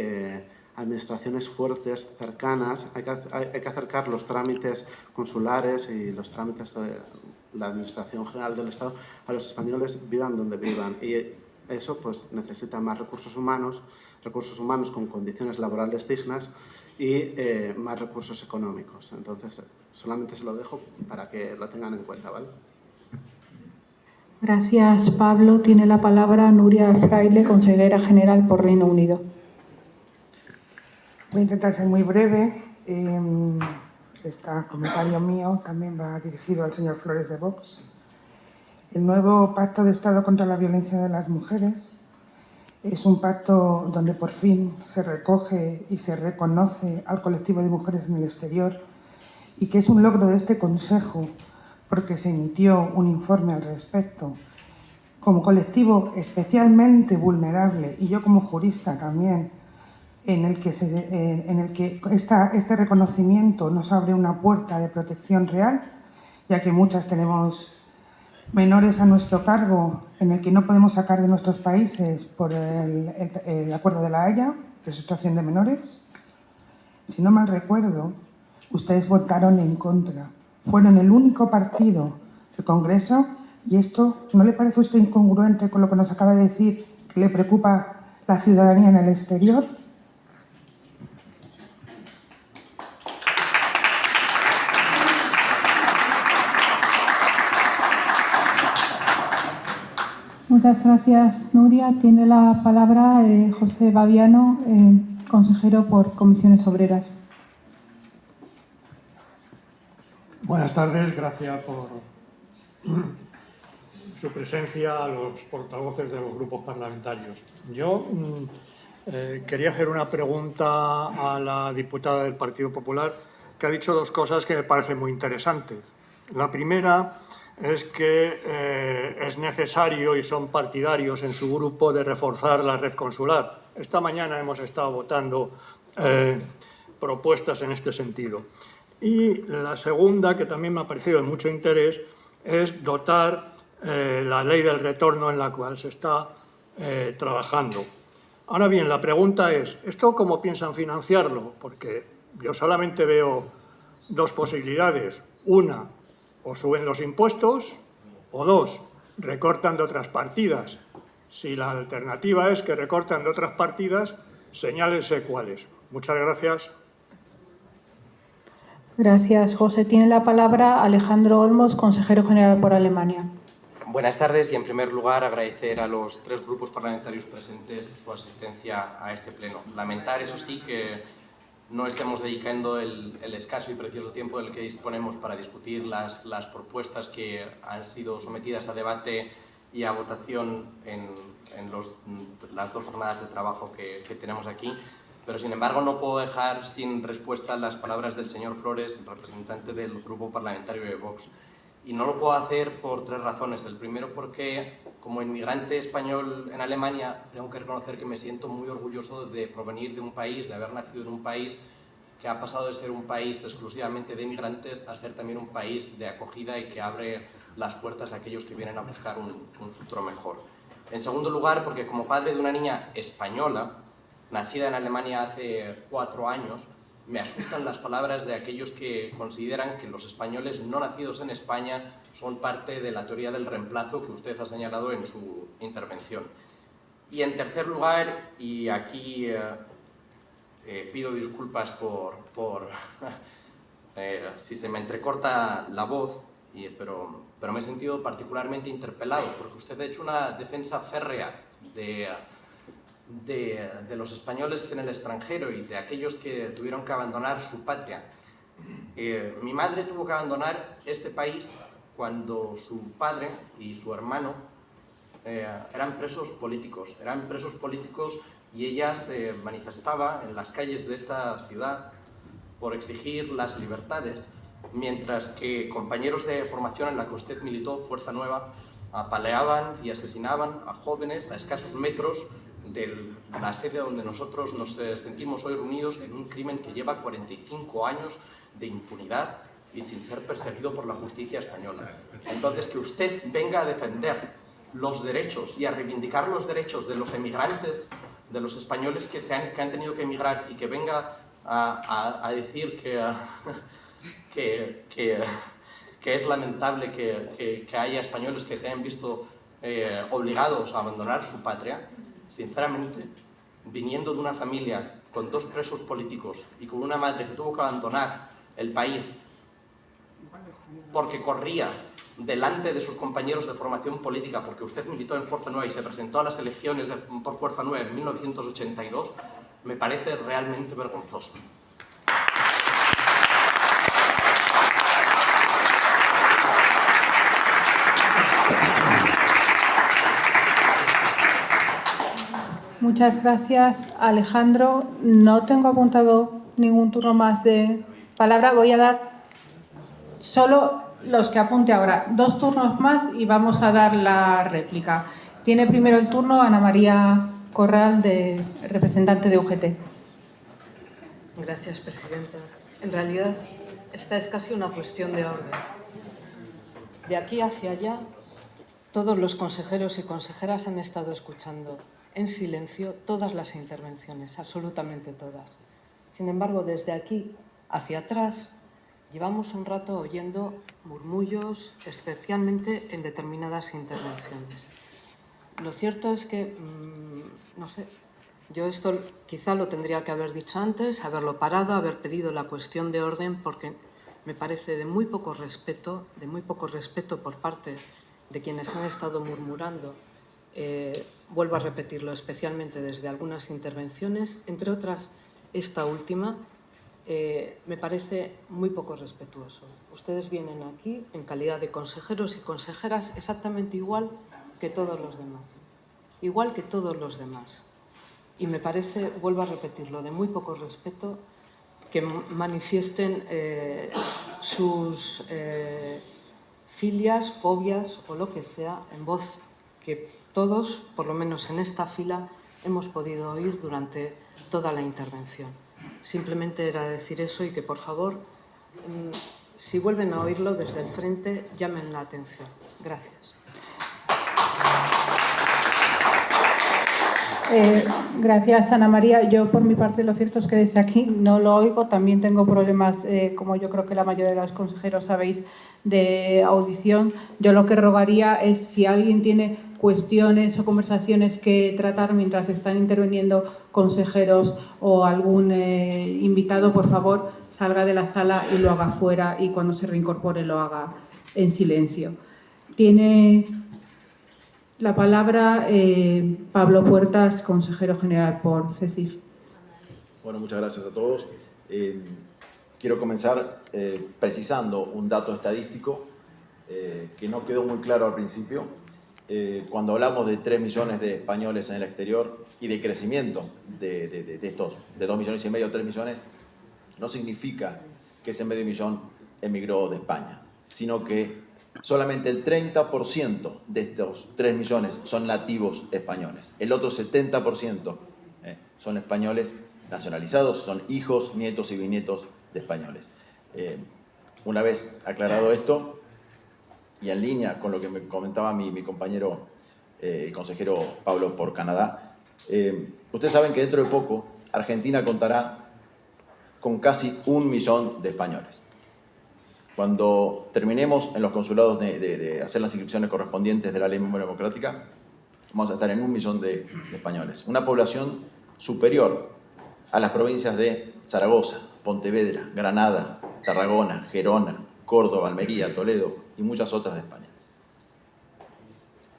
administraciones fuertes, cercanas. Hay que acercar los trámites consulares y los trámites de la Administración General del Estado a los españoles, vivan donde vivan. Y eso pues necesita más recursos humanos con condiciones laborales dignas y más recursos económicos. Entonces, solamente se lo dejo para que lo tengan en cuenta, ¿vale? Gracias, Pablo. Tiene la palabra Nuria Fraile, consejera general por Reino Unido. Voy a intentar ser muy breve. Este comentario mío también va dirigido al señor Flores de Vox. El nuevo Pacto de Estado contra la Violencia de las Mujeres es un pacto donde por fin se recoge y se reconoce al colectivo de mujeres en el exterior y que es un logro de este Consejo porque se emitió un informe al respecto. Como colectivo especialmente vulnerable, y yo como jurista también, en el que este reconocimiento nos abre una puerta de protección real, ya que muchas tenemos menores a nuestro cargo en el que no podemos sacar de nuestros países por el acuerdo de la Haya, de sustracción de menores. Si no mal recuerdo, ustedes votaron en contra. Fueron el único partido del Congreso, y esto, ¿no le parece a usted incongruente con lo que nos acaba de decir, que le preocupa la ciudadanía en el exterior? Muchas gracias, Nuria. Tiene la palabra José Baviano, consejero por Comisiones Obreras. Buenas tardes, gracias por su presencia a los portavoces de los grupos parlamentarios. Yo quería hacer una pregunta a la diputada del Partido Popular, que ha dicho dos cosas que me parecen muy interesantes. La primera es que es necesario y son partidarios en su grupo de reforzar la red consular. Esta mañana hemos estado votando propuestas en este sentido. Y la segunda, que también me ha parecido de mucho interés, es dotar la ley del retorno en la cual se está trabajando. Ahora bien, la pregunta es, ¿esto cómo piensan financiarlo? Porque yo solamente veo dos posibilidades. Una, o suben los impuestos, o dos, recortan de otras partidas. Si la alternativa es que recortan de otras partidas, señálense cuáles. Muchas gracias. Gracias, José. Tiene la palabra Alejandro Olmos, consejero general por Alemania. Buenas tardes y, en primer lugar, agradecer a los tres grupos parlamentarios presentes su asistencia a este pleno. Lamentar, eso sí, que no estemos dedicando el escaso y precioso tiempo del que disponemos para discutir las propuestas que han sido sometidas a debate y a votación en las dos jornadas de trabajo que tenemos aquí. Pero, sin embargo, no puedo dejar sin respuesta las palabras del señor Flores, representante del Grupo Parlamentario de Vox. Y no lo puedo hacer por tres razones. El primero, porque como inmigrante español en Alemania tengo que reconocer que me siento muy orgulloso de provenir de un país, de haber nacido en un país que ha pasado de ser un país exclusivamente de inmigrantes a ser también un país de acogida y que abre las puertas a aquellos que vienen a buscar un futuro mejor. En segundo lugar, porque como padre de una niña española, nacida en Alemania hace 4 años, me asustan las palabras de aquellos que consideran que los españoles no nacidos en España son parte de la teoría del reemplazo que usted ha señalado en su intervención. Y en tercer lugar, y aquí pido disculpas por si se me entrecorta la voz, pero me he sentido particularmente interpelado, porque usted ha hecho una defensa férrea de los españoles en el extranjero y de aquellos que tuvieron que abandonar su patria. Mi madre tuvo que abandonar este país cuando su padre y su hermano eran presos políticos. Y ella se manifestaba en las calles de esta ciudad por exigir las libertades, mientras que compañeros de formación en la que usted militó, Fuerza Nueva, apaleaban y asesinaban a jóvenes a escasos metros de la sede donde nosotros nos sentimos hoy reunidos en un crimen que lleva 45 años de impunidad y sin ser perseguido por la justicia española. Entonces, que usted venga a defender los derechos y a reivindicar los derechos de los emigrantes, de los españoles que han tenido que emigrar, y que venga a decir que es lamentable que haya españoles que se hayan visto obligados a abandonar su patria. Sinceramente, viniendo de una familia con 2 presos políticos y con una madre que tuvo que abandonar el país porque corría delante de sus compañeros de formación política, porque usted militó en Fuerza Nueva y se presentó a las elecciones por Fuerza Nueva en 1982, me parece realmente vergonzoso. Muchas gracias, Alejandro. No tengo apuntado ningún turno más de palabra. Voy a dar solo los que apunte ahora. 2 turnos más y vamos a dar la réplica. Tiene primero el turno Ana María Corral, representante de UGT. Gracias, presidenta. En realidad, esta es casi una cuestión de orden. De aquí hacia allá, todos los consejeros y consejeras han estado escuchando en silencio todas las intervenciones, absolutamente todas. Sin embargo, desde aquí hacia atrás, llevamos un rato oyendo murmullos, especialmente en determinadas intervenciones. Lo cierto es que, no sé, yo esto quizá lo tendría que haber dicho antes, haberlo parado, haber pedido la cuestión de orden, porque me parece de muy poco respeto por parte de quienes han estado murmurando. Vuelvo a repetirlo, especialmente desde algunas intervenciones, entre otras esta última, me parece muy poco respetuoso. Ustedes vienen aquí en calidad de consejeros y consejeras exactamente igual que todos los demás. Igual que todos los demás. Y me parece, vuelvo a repetirlo, de muy poco respeto que manifiesten sus filias, fobias o lo que sea en voz que todos, por lo menos en esta fila, hemos podido oír durante toda la intervención. Simplemente era decir eso y que, por favor, si vuelven a oírlo desde el frente, llamen la atención. Gracias. Gracias, Ana María. Yo, por mi parte, lo cierto es que desde aquí no lo oigo. También tengo problemas, como yo creo que la mayoría de los consejeros sabéis, de audición. Yo lo que rogaría es, si alguien tiene cuestiones o conversaciones que tratar mientras están interviniendo consejeros o algún invitado, por favor, salga de la sala y lo haga fuera, y cuando se reincorpore lo haga en silencio. Tiene la palabra Pablo Puertas, consejero general por CESIF. Bueno, muchas gracias a todos. Quiero comenzar precisando un dato estadístico que no quedó muy claro al principio. Cuando hablamos de 3 millones de españoles en el exterior y de crecimiento de estos, de 2,5 millones a 3 millones, no significa que ese medio millón emigró de España, sino que solamente el 30% de estos 3 millones son nativos españoles. El otro 70% son españoles nacionalizados, son hijos, nietos y bisnietos de españoles. Una vez aclarado esto, y en línea con lo que me comentaba mi compañero, el consejero Pablo por Canadá, ustedes saben que dentro de poco Argentina contará con casi 1 millón de españoles. Cuando terminemos en los consulados de hacer las inscripciones correspondientes de la Ley de Memoria Democrática, vamos a estar en 1 millón de españoles. Una población superior a las provincias de Zaragoza, Pontevedra, Granada, Tarragona, Gerona, Córdoba, Almería, Toledo y muchas otras de España.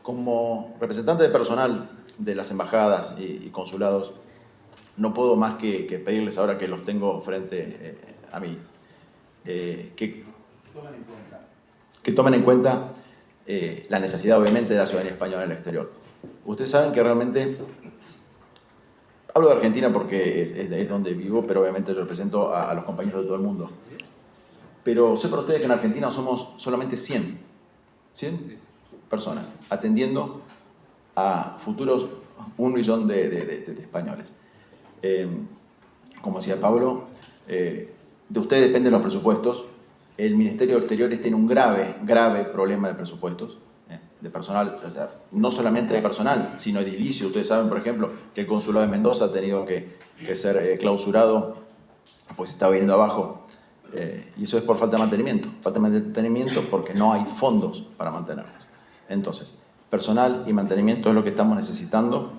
Como representante de personal de las embajadas y consulados, no puedo más que pedirles, ahora que los tengo frente a mí, que tomen en cuenta la necesidad, obviamente, de la ciudadanía española en el exterior. Ustedes saben que realmente, hablo de Argentina porque es donde vivo, pero obviamente yo represento a los compañeros de todo el mundo. Pero sepan ustedes que en Argentina somos solamente 100 personas, atendiendo a futuros 1 millón de españoles. Como decía Pablo, de ustedes dependen los presupuestos. El Ministerio de Exteriores tiene un grave problema de presupuestos, de personal, o sea, no solamente de personal, sino edilicio. Ustedes saben, por ejemplo, que el Consulado de Mendoza ha tenido que ser clausurado, pues está viniendo abajo, y eso es por falta de mantenimiento porque no hay fondos para mantenerlos. Entonces, personal y mantenimiento es lo que estamos necesitando.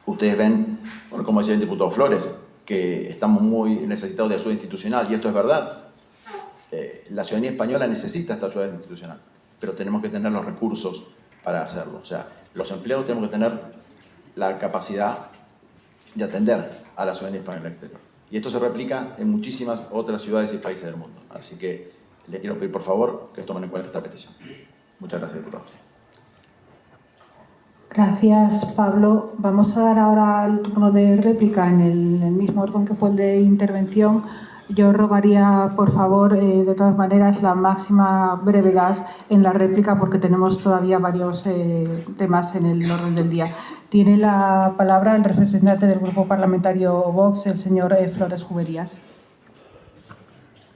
Ustedes ven, bueno, como decía el diputado Flores, que estamos muy necesitados de ayuda institucional, y esto es verdad. La ciudadanía española necesita esta ayuda institucional, pero tenemos que tener los recursos para hacerlo. O sea, los empleados tenemos que tener la capacidad y atender a la ciudadanía española exterior. Y esto se replica en muchísimas otras ciudades y países del mundo. Así que le quiero pedir, por favor, que tomen en cuenta esta petición. Muchas gracias, diputado. Gracias, Pablo. Vamos a dar ahora el turno de réplica en el mismo orden que fue el de intervención. Yo rogaría, por favor, de todas maneras, la máxima brevedad en la réplica porque tenemos todavía varios temas en el orden del día. Tiene la palabra el representante del Grupo Parlamentario Vox, el señor Flores Juberías.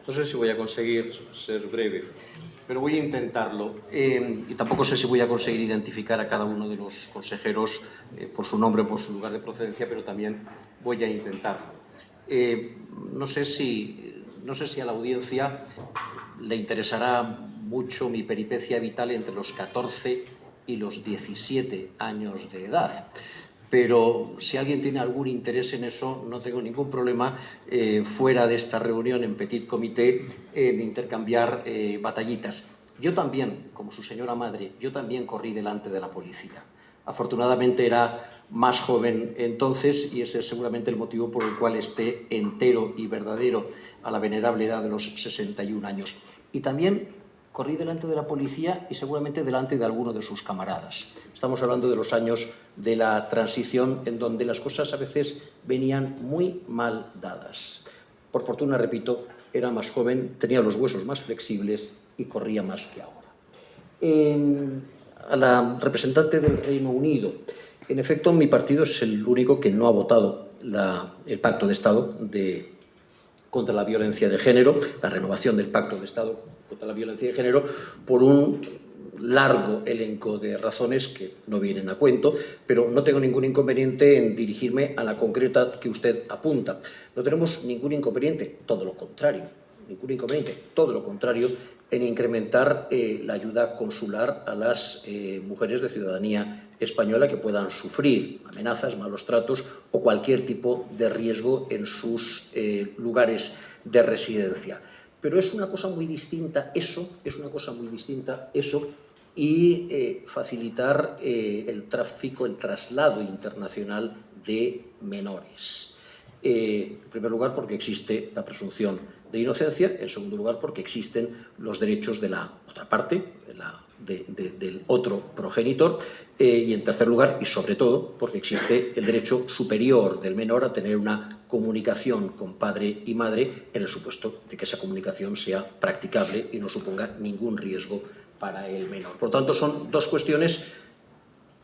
No sé si voy a conseguir ser breve, pero voy a intentarlo. Y tampoco sé si voy a conseguir identificar a cada uno de los consejeros por su nombre, por su lugar de procedencia, pero también voy a intentarlo. No sé si a la audiencia le interesará mucho mi peripecia vital entre los 14 y los 17 años de edad. Pero si alguien tiene algún interés en eso, no tengo ningún problema fuera de esta reunión en petit comité en intercambiar batallitas. Yo también, como su señora madre, yo también corrí delante de la policía. Afortunadamente era más joven entonces y ese es seguramente el motivo por el cual esté entero y verdadero a la venerable edad de los 61 años. Y también corrí delante de la policía y seguramente delante de alguno de sus camaradas. Estamos hablando de los años de la transición en donde las cosas a veces venían muy mal dadas. Por fortuna, repito, era más joven, tenía los huesos más flexibles y corría más que ahora. A la representante del Reino Unido. En efecto, mi partido es el único que no ha votado el Pacto de Estado contra la violencia de género, la renovación del Pacto de Estado contra la violencia de género, por un largo elenco de razones que no vienen a cuento, pero no tengo ningún inconveniente en dirigirme a la concreta que usted apunta. No tenemos ningún inconveniente, todo lo contrario, en incrementar la ayuda consular a las mujeres de ciudadanía española que puedan sufrir amenazas, malos tratos o cualquier tipo de riesgo en sus lugares de residencia. Pero es una cosa muy distinta eso, y facilitar el tráfico, el traslado internacional de menores. En primer lugar, porque existe la presunción de inocencia. En segundo lugar, porque existen los derechos de la otra parte, del otro progenitor. Y en tercer lugar, y sobre todo, porque existe el derecho superior del menor a tener una comunicación con padre y madre en el supuesto de que esa comunicación sea practicable y no suponga ningún riesgo para el menor. Por tanto, son dos cuestiones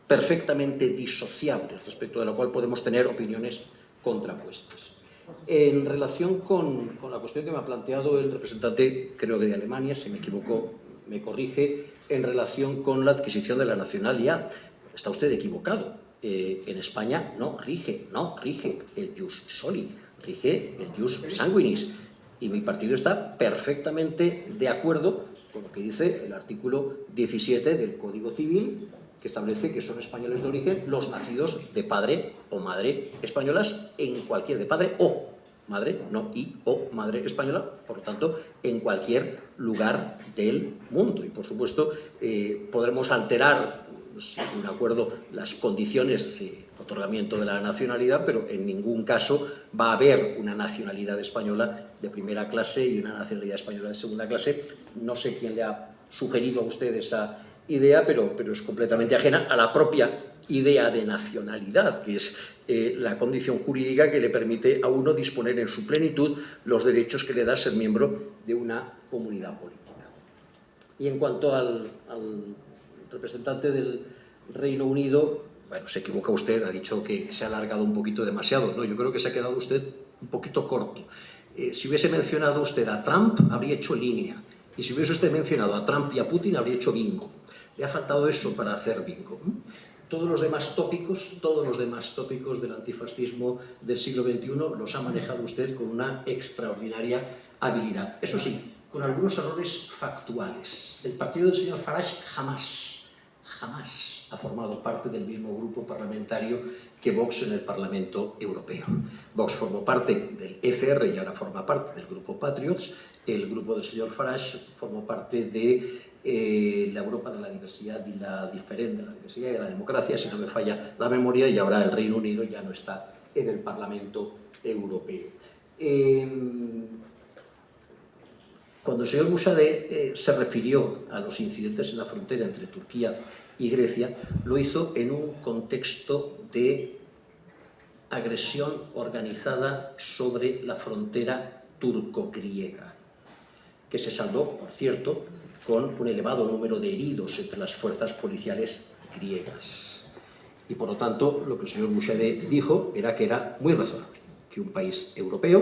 perfectamente disociables, respecto de la cual podemos tener opiniones contrapuestas. En relación con la cuestión que me ha planteado el representante, creo que de Alemania, si me equivoco, me corrige, en relación con la adquisición de la nacionalidad. Está usted equivocado. En España no rige el jus soli, rige el jus sanguinis. Y mi partido está perfectamente de acuerdo con lo que dice el artículo 17 del Código Civil, que establece que son españoles de origen los nacidos de padre o madre españolas de padre o madre, no y o madre española, por lo tanto, en cualquier lugar del mundo. Y, por supuesto, podremos alterar, sin acuerdo, las condiciones de otorgamiento de la nacionalidad, pero en ningún caso va a haber una nacionalidad española de primera clase y una nacionalidad española de segunda clase. No sé quién le ha sugerido a usted esa idea, pero es completamente ajena a la propia idea de nacionalidad, que es la condición jurídica que le permite a uno disponer en su plenitud los derechos que le da ser miembro de una comunidad política. Y en cuanto al representante del Reino Unido, bueno, se equivoca usted, ha dicho que se ha alargado un poquito demasiado. No, yo creo que se ha quedado usted un poquito corto. Si hubiese mencionado usted a Trump, habría hecho línea. Y si hubiese usted mencionado a Trump y a Putin, habría hecho bingo. Le ha faltado eso para hacer bingo. Todos los demás tópicos del antifascismo del siglo XXI los ha manejado usted con una extraordinaria habilidad. Eso sí, con algunos errores factuales. El partido del señor Farage jamás ha formado parte del mismo grupo parlamentario que Vox en el Parlamento Europeo. Vox formó parte del ECR y ahora forma parte del grupo Patriots. El grupo del señor Farage formó parte de la Europa de la diversidad y la diferencia, de la diversidad y de la democracia, si no me falla la memoria, y ahora el Reino Unido ya no está en el Parlamento Europeo. Cuando el señor Mushadeh se refirió a los incidentes en la frontera entre Turquía y Grecia, lo hizo en un contexto de agresión organizada sobre la frontera turco-griega, que se saldó, por cierto, con un elevado número de heridos entre las fuerzas policiales griegas. Y por lo tanto, lo que el señor Mushadeh dijo era que era muy razonable que un país europeo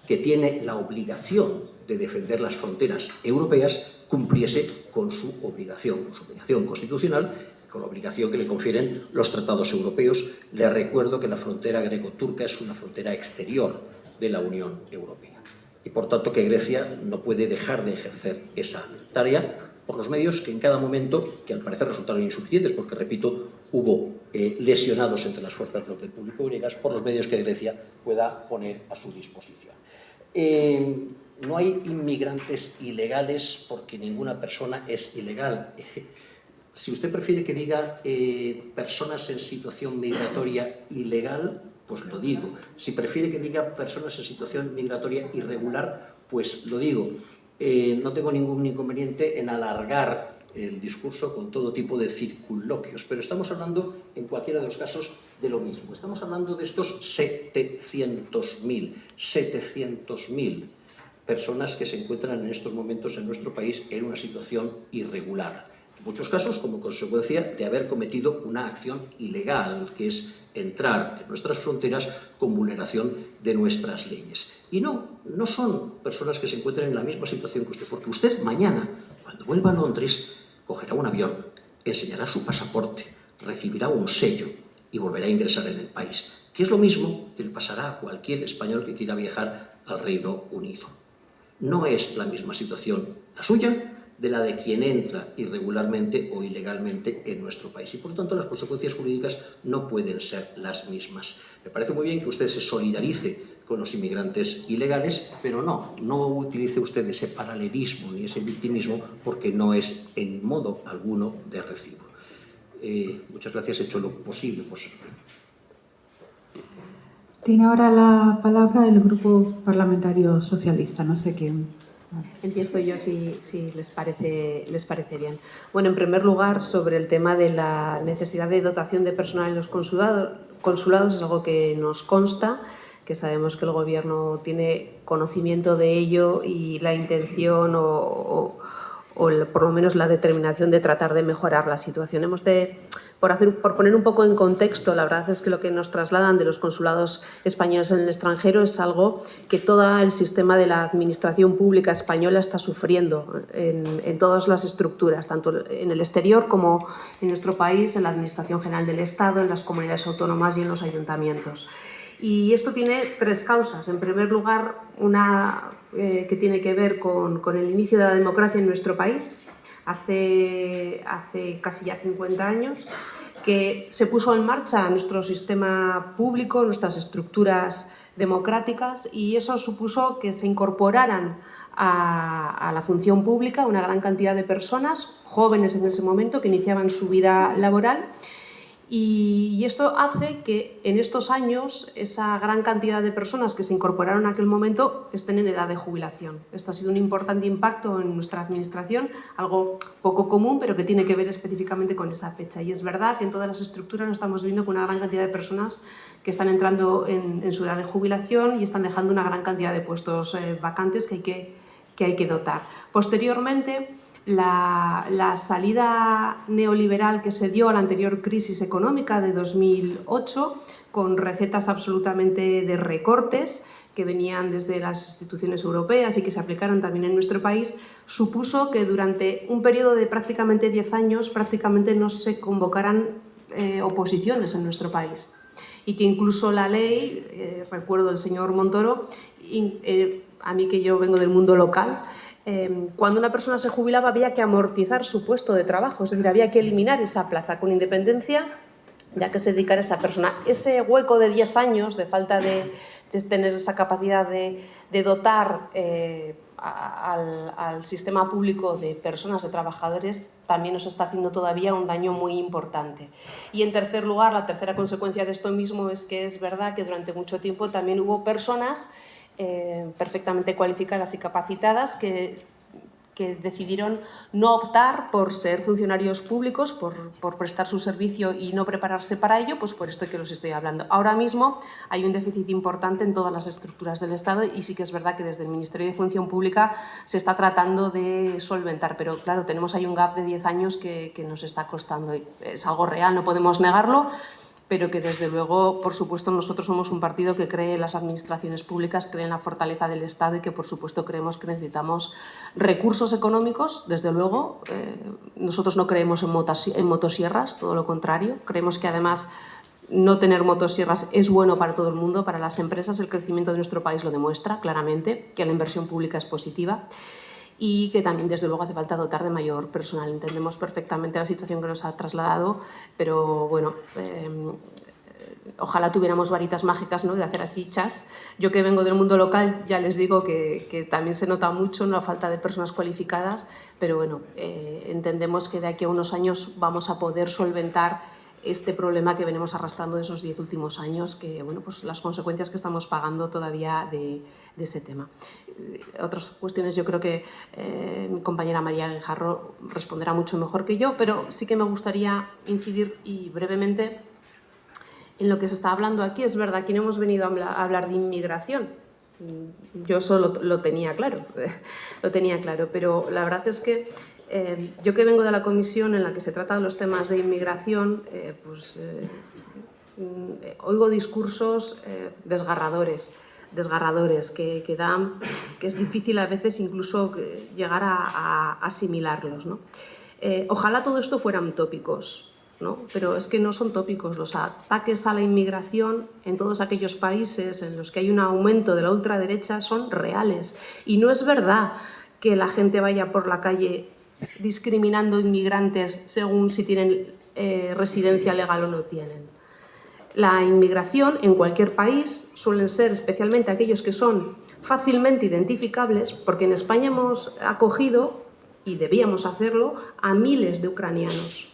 que tiene la obligación de defender las fronteras europeas cumpliese con su obligación constitucional, con la obligación que le confieren los tratados europeos. Les recuerdo que la frontera greco-turca es una frontera exterior de la Unión Europea y, por tanto, que Grecia no puede dejar de ejercer esa tarea por los medios que en cada momento, que al parecer resultaron insuficientes, porque, repito, hubo lesionados entre las fuerzas del orden público griegas, por los medios que Grecia pueda poner a su disposición. No hay inmigrantes ilegales porque ninguna persona es ilegal. Si usted prefiere que diga personas en situación migratoria ilegal, pues lo digo. Si prefiere que diga personas en situación migratoria irregular, pues lo digo. No tengo ningún inconveniente en alargar el discurso con todo tipo de circunloquios, pero estamos hablando, en cualquiera de los casos, de lo mismo. Estamos hablando de estos 700.000 personas que se encuentran en estos momentos en nuestro país en una situación irregular. En muchos casos, como consecuencia de haber cometido una acción ilegal, que es entrar en nuestras fronteras con vulneración de nuestras leyes. Y no son personas que se encuentren en la misma situación que usted, porque usted mañana, cuando vuelva a Londres, cogerá un avión, enseñará su pasaporte, recibirá un sello y volverá a ingresar en el país, que es lo mismo que le pasará a cualquier español que quiera viajar al Reino Unido. No es la misma situación la suya de la de quien entra irregularmente o ilegalmente en nuestro país. Y, por lo tanto, las consecuencias jurídicas no pueden ser las mismas. Me parece muy bien que usted se solidarice con los inmigrantes ilegales, pero no utilice usted ese paralelismo ni ese victimismo, porque no es en modo alguno de recibo. Muchas gracias, he hecho lo posible por ser. Tiene ahora la palabra el Grupo Parlamentario Socialista. No sé quién. Empiezo yo si les parece bien. Bueno, en primer lugar, sobre el tema de la necesidad de dotación de personal en los consulados, es algo que nos consta, que sabemos que el Gobierno tiene conocimiento de ello y la intención o por lo menos la determinación de tratar de mejorar la situación. Por poner un poco en contexto, la verdad es que lo que nos trasladan de los consulados españoles en el extranjero es algo que todo el sistema de la administración pública española está sufriendo en todas las estructuras, tanto en el exterior como en nuestro país, en la Administración General del Estado, en las comunidades autónomas y en los ayuntamientos. Y esto tiene tres causas. En primer lugar, una que tiene que ver con el inicio de la democracia en nuestro país, hace casi ya 50 años, que se puso en marcha nuestro sistema público, nuestras estructuras democráticas, y eso supuso que se incorporaran a la función pública una gran cantidad de personas, jóvenes en ese momento, que iniciaban su vida laboral. Y esto hace que en estos años esa gran cantidad de personas que se incorporaron en aquel momento estén en edad de jubilación. Esto ha sido un importante impacto en nuestra administración, algo poco común, pero que tiene que ver específicamente con esa fecha. Y es verdad que en todas las estructuras nos estamos viendo con una gran cantidad de personas que están entrando en su edad de jubilación y están dejando una gran cantidad de puestos vacantes que hay que dotar. Posteriormente, la salida neoliberal que se dio a la anterior crisis económica de 2008, con recetas absolutamente de recortes que venían desde las instituciones europeas y que se aplicaron también en nuestro país, supuso que durante un periodo de prácticamente 10 años prácticamente no se convocaran oposiciones en nuestro país. Y que incluso la ley, recuerdo el señor Montoro, a mí que yo vengo del mundo local, cuando una persona se jubilaba había que amortizar su puesto de trabajo, es decir, había que eliminar esa plaza con independencia de a qué se dedicara esa persona. Ese hueco de 10 años de falta de tener esa capacidad de dotar al sistema público de personas, de trabajadores, también nos está haciendo todavía un daño muy importante. Y en tercer lugar, la tercera consecuencia de esto mismo es que es verdad que durante mucho tiempo también hubo personas perfectamente cualificadas y capacitadas que decidieron no optar por ser funcionarios públicos, por prestar su servicio y no prepararse para ello, pues por esto que os estoy hablando. Ahora mismo hay un déficit importante en todas las estructuras del Estado y sí que es verdad que desde el Ministerio de Función Pública se está tratando de solventar, pero claro, tenemos ahí un gap de 10 años que nos está costando. Es algo real, no podemos negarlo, pero que desde luego, por supuesto, nosotros somos un partido que cree en las administraciones públicas, cree en la fortaleza del Estado y que, por supuesto, creemos que necesitamos recursos económicos. Desde luego, nosotros no creemos en motosierras, todo lo contrario. Creemos que, además, no tener motosierras es bueno para todo el mundo, para las empresas. El crecimiento de nuestro país lo demuestra claramente, que la inversión pública es positiva. Y que también, desde luego, hace falta dotar de mayor personal. Entendemos perfectamente la situación que nos ha trasladado, pero bueno, ojalá tuviéramos varitas mágicas, ¿no?, de hacer así, chas. Yo que vengo del mundo local, ya les digo que también se nota mucho la falta de personas cualificadas, pero bueno, entendemos que de aquí a unos años vamos a poder solventar este problema que venimos arrastrando de esos 10 últimos años, que bueno, pues las consecuencias que estamos pagando todavía de ese tema. Otras cuestiones yo creo que mi compañera María Guijarro responderá mucho mejor que yo, pero sí que me gustaría incidir y brevemente en lo que se está hablando aquí. Es verdad, aquí no hemos venido a hablar de inmigración. Yo eso lo tenía claro, pero la verdad es que yo que vengo de la comisión en la que se tratan los temas de inmigración, oigo discursos desgarradores que dan, que es difícil a veces incluso llegar a asimilarlos, ¿no? Ojalá todo esto fueran tópicos, ¿no? Pero es que no son tópicos. Los ataques a la inmigración en todos aquellos países en los que hay un aumento de la ultraderecha son reales. Y no es verdad que la gente vaya por la calle discriminando inmigrantes según si tienen residencia legal o no tienen. La inmigración en cualquier país suelen ser especialmente aquellos que son fácilmente identificables, porque en España hemos acogido, y debíamos hacerlo, a miles de ucranianos.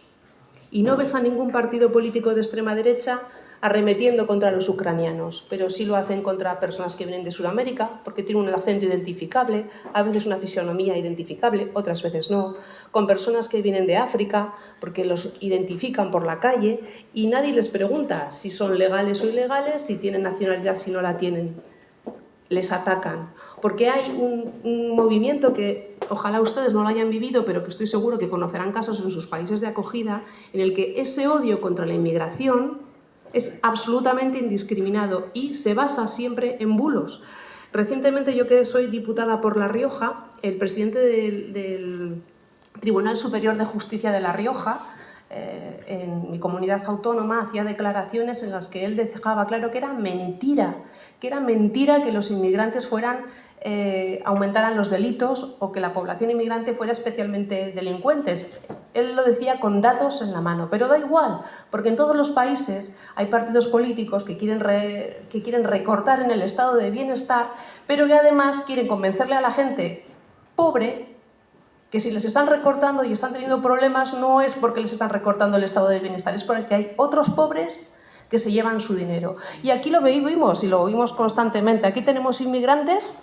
Y no ves a ningún partido político de extrema derecha arremetiendo contra los ucranianos, pero sí lo hacen contra personas que vienen de Sudamérica, porque tienen un acento identificable, a veces una fisionomía identificable, otras veces no, con personas que vienen de África, porque los identifican por la calle y nadie les pregunta si son legales o ilegales, si tienen nacionalidad, si no la tienen. Les atacan, porque hay un movimiento que ojalá ustedes no lo hayan vivido, pero que estoy seguro que conocerán casos en sus países de acogida, en el que ese odio contra la inmigración es absolutamente indiscriminado y se basa siempre en bulos. Recientemente, yo que soy diputada por La Rioja, el presidente del Tribunal Superior de Justicia de La Rioja, en mi comunidad autónoma, hacía declaraciones en las que él dejaba claro que era mentira que los inmigrantes aumentaran los delitos o que la población inmigrante fuera especialmente delincuentes. Él lo decía con datos en la mano, pero da igual, porque en todos los países hay partidos políticos que quieren recortar en el estado de bienestar, pero que además quieren convencerle a la gente pobre que si les están recortando y están teniendo problemas no es porque les están recortando el estado de bienestar, es porque hay otros pobres que se llevan su dinero. Y aquí lo vimos y lo oímos constantemente. Aquí tenemos inmigrantes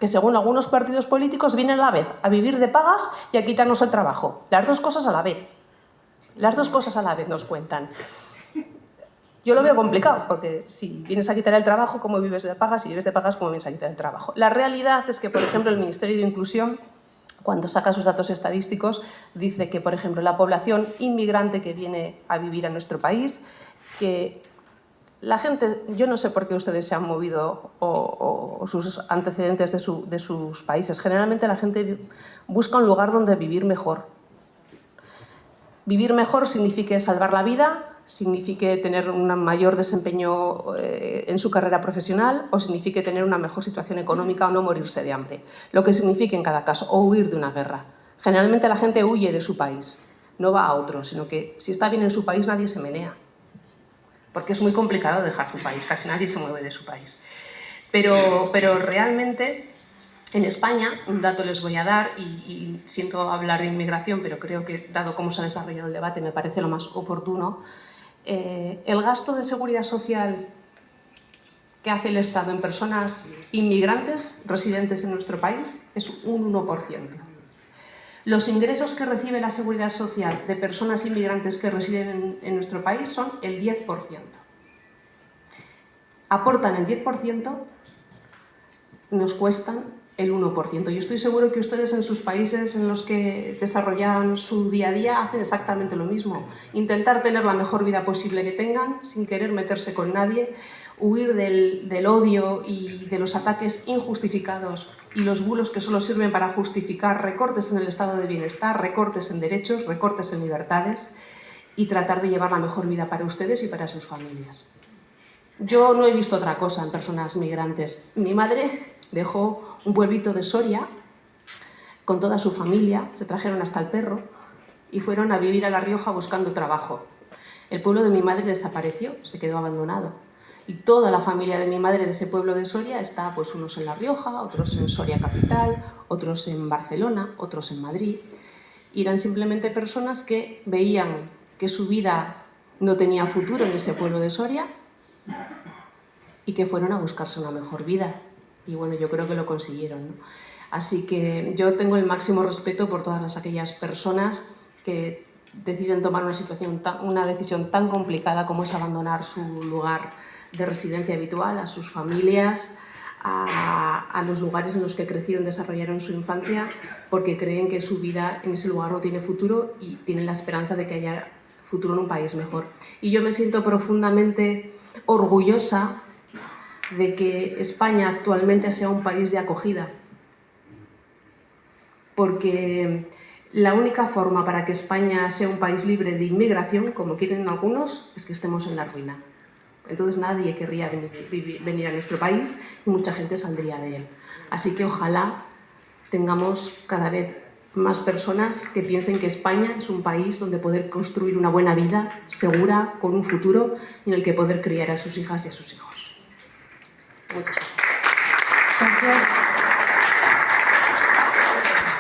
que, según algunos partidos políticos, vienen a la vez a vivir de pagas y a quitarnos el trabajo. Las dos cosas a la vez. Las dos cosas a la vez nos cuentan. Yo lo veo complicado, porque si vienes a quitar el trabajo, ¿cómo vives de pagas? Si vives de pagas, ¿cómo vienes a quitar el trabajo? La realidad es que, por ejemplo, el Ministerio de Inclusión, cuando saca sus datos estadísticos, dice que, por ejemplo, la población inmigrante que viene a vivir a nuestro país, que la gente, yo no sé por qué ustedes se han movido o sus antecedentes de sus países. Generalmente la gente busca un lugar donde vivir mejor. Vivir mejor significa salvar la vida, significa tener un mayor desempeño en su carrera profesional o significa tener una mejor situación económica o no morirse de hambre. Lo que signifique en cada caso, o huir de una guerra. Generalmente la gente huye de su país, no va a otro, sino que si está bien en su país nadie se menea. Porque es muy complicado dejar su país, casi nadie se mueve de su país. Pero realmente En España, un dato les voy a dar, y siento hablar de inmigración, pero creo que, dado cómo se ha desarrollado el debate, me parece lo más oportuno. El gasto de seguridad social que hace el Estado en personas inmigrantes residentes en nuestro país es un 1%. Los ingresos que recibe la seguridad social de personas inmigrantes que residen en nuestro país son el 10%. Aportan el 10%, nos cuestan el 1%. Yo estoy seguro que ustedes en sus países en los que desarrollan su día a día hacen exactamente lo mismo. Intentar tener la mejor vida posible que tengan, sin querer meterse con nadie, huir del odio y de los ataques injustificados y los bulos que solo sirven para justificar recortes en el estado de bienestar, recortes en derechos, recortes en libertades, y tratar de llevar la mejor vida para ustedes y para sus familias. Yo no he visto otra cosa en personas migrantes. Mi madre dejó un pueblito de Soria con toda su familia, se trajeron hasta el perro y fueron a vivir a La Rioja buscando trabajo. El pueblo de mi madre desapareció, se quedó abandonado. Y toda la familia de mi madre de ese pueblo de Soria está, pues unos en La Rioja, otros en Soria capital, otros en Barcelona, otros en Madrid. Y eran simplemente personas que veían que su vida no tenía futuro en ese pueblo de Soria y que fueron a buscarse una mejor vida. Y bueno, yo creo que lo consiguieron, ¿no? Así que yo tengo el máximo respeto por todas aquellas personas que deciden tomar una decisión tan complicada como es abandonar su lugar de residencia habitual, a sus familias, a los lugares en los que crecieron, desarrollaron su infancia, porque creen que su vida en ese lugar no tiene futuro y tienen la esperanza de que haya futuro en un país mejor. Y yo me siento profundamente orgullosa de que España actualmente sea un país de acogida, porque la única forma para que España sea un país libre de inmigración, como quieren algunos, es que estemos en la ruina. Entonces nadie querría venir a nuestro país y mucha gente saldría de él. Así que ojalá tengamos cada vez más personas que piensen que España es un país donde poder construir una buena vida, segura, con un futuro, y en el que poder criar a sus hijas y a sus hijos. Muchas gracias. Gracias.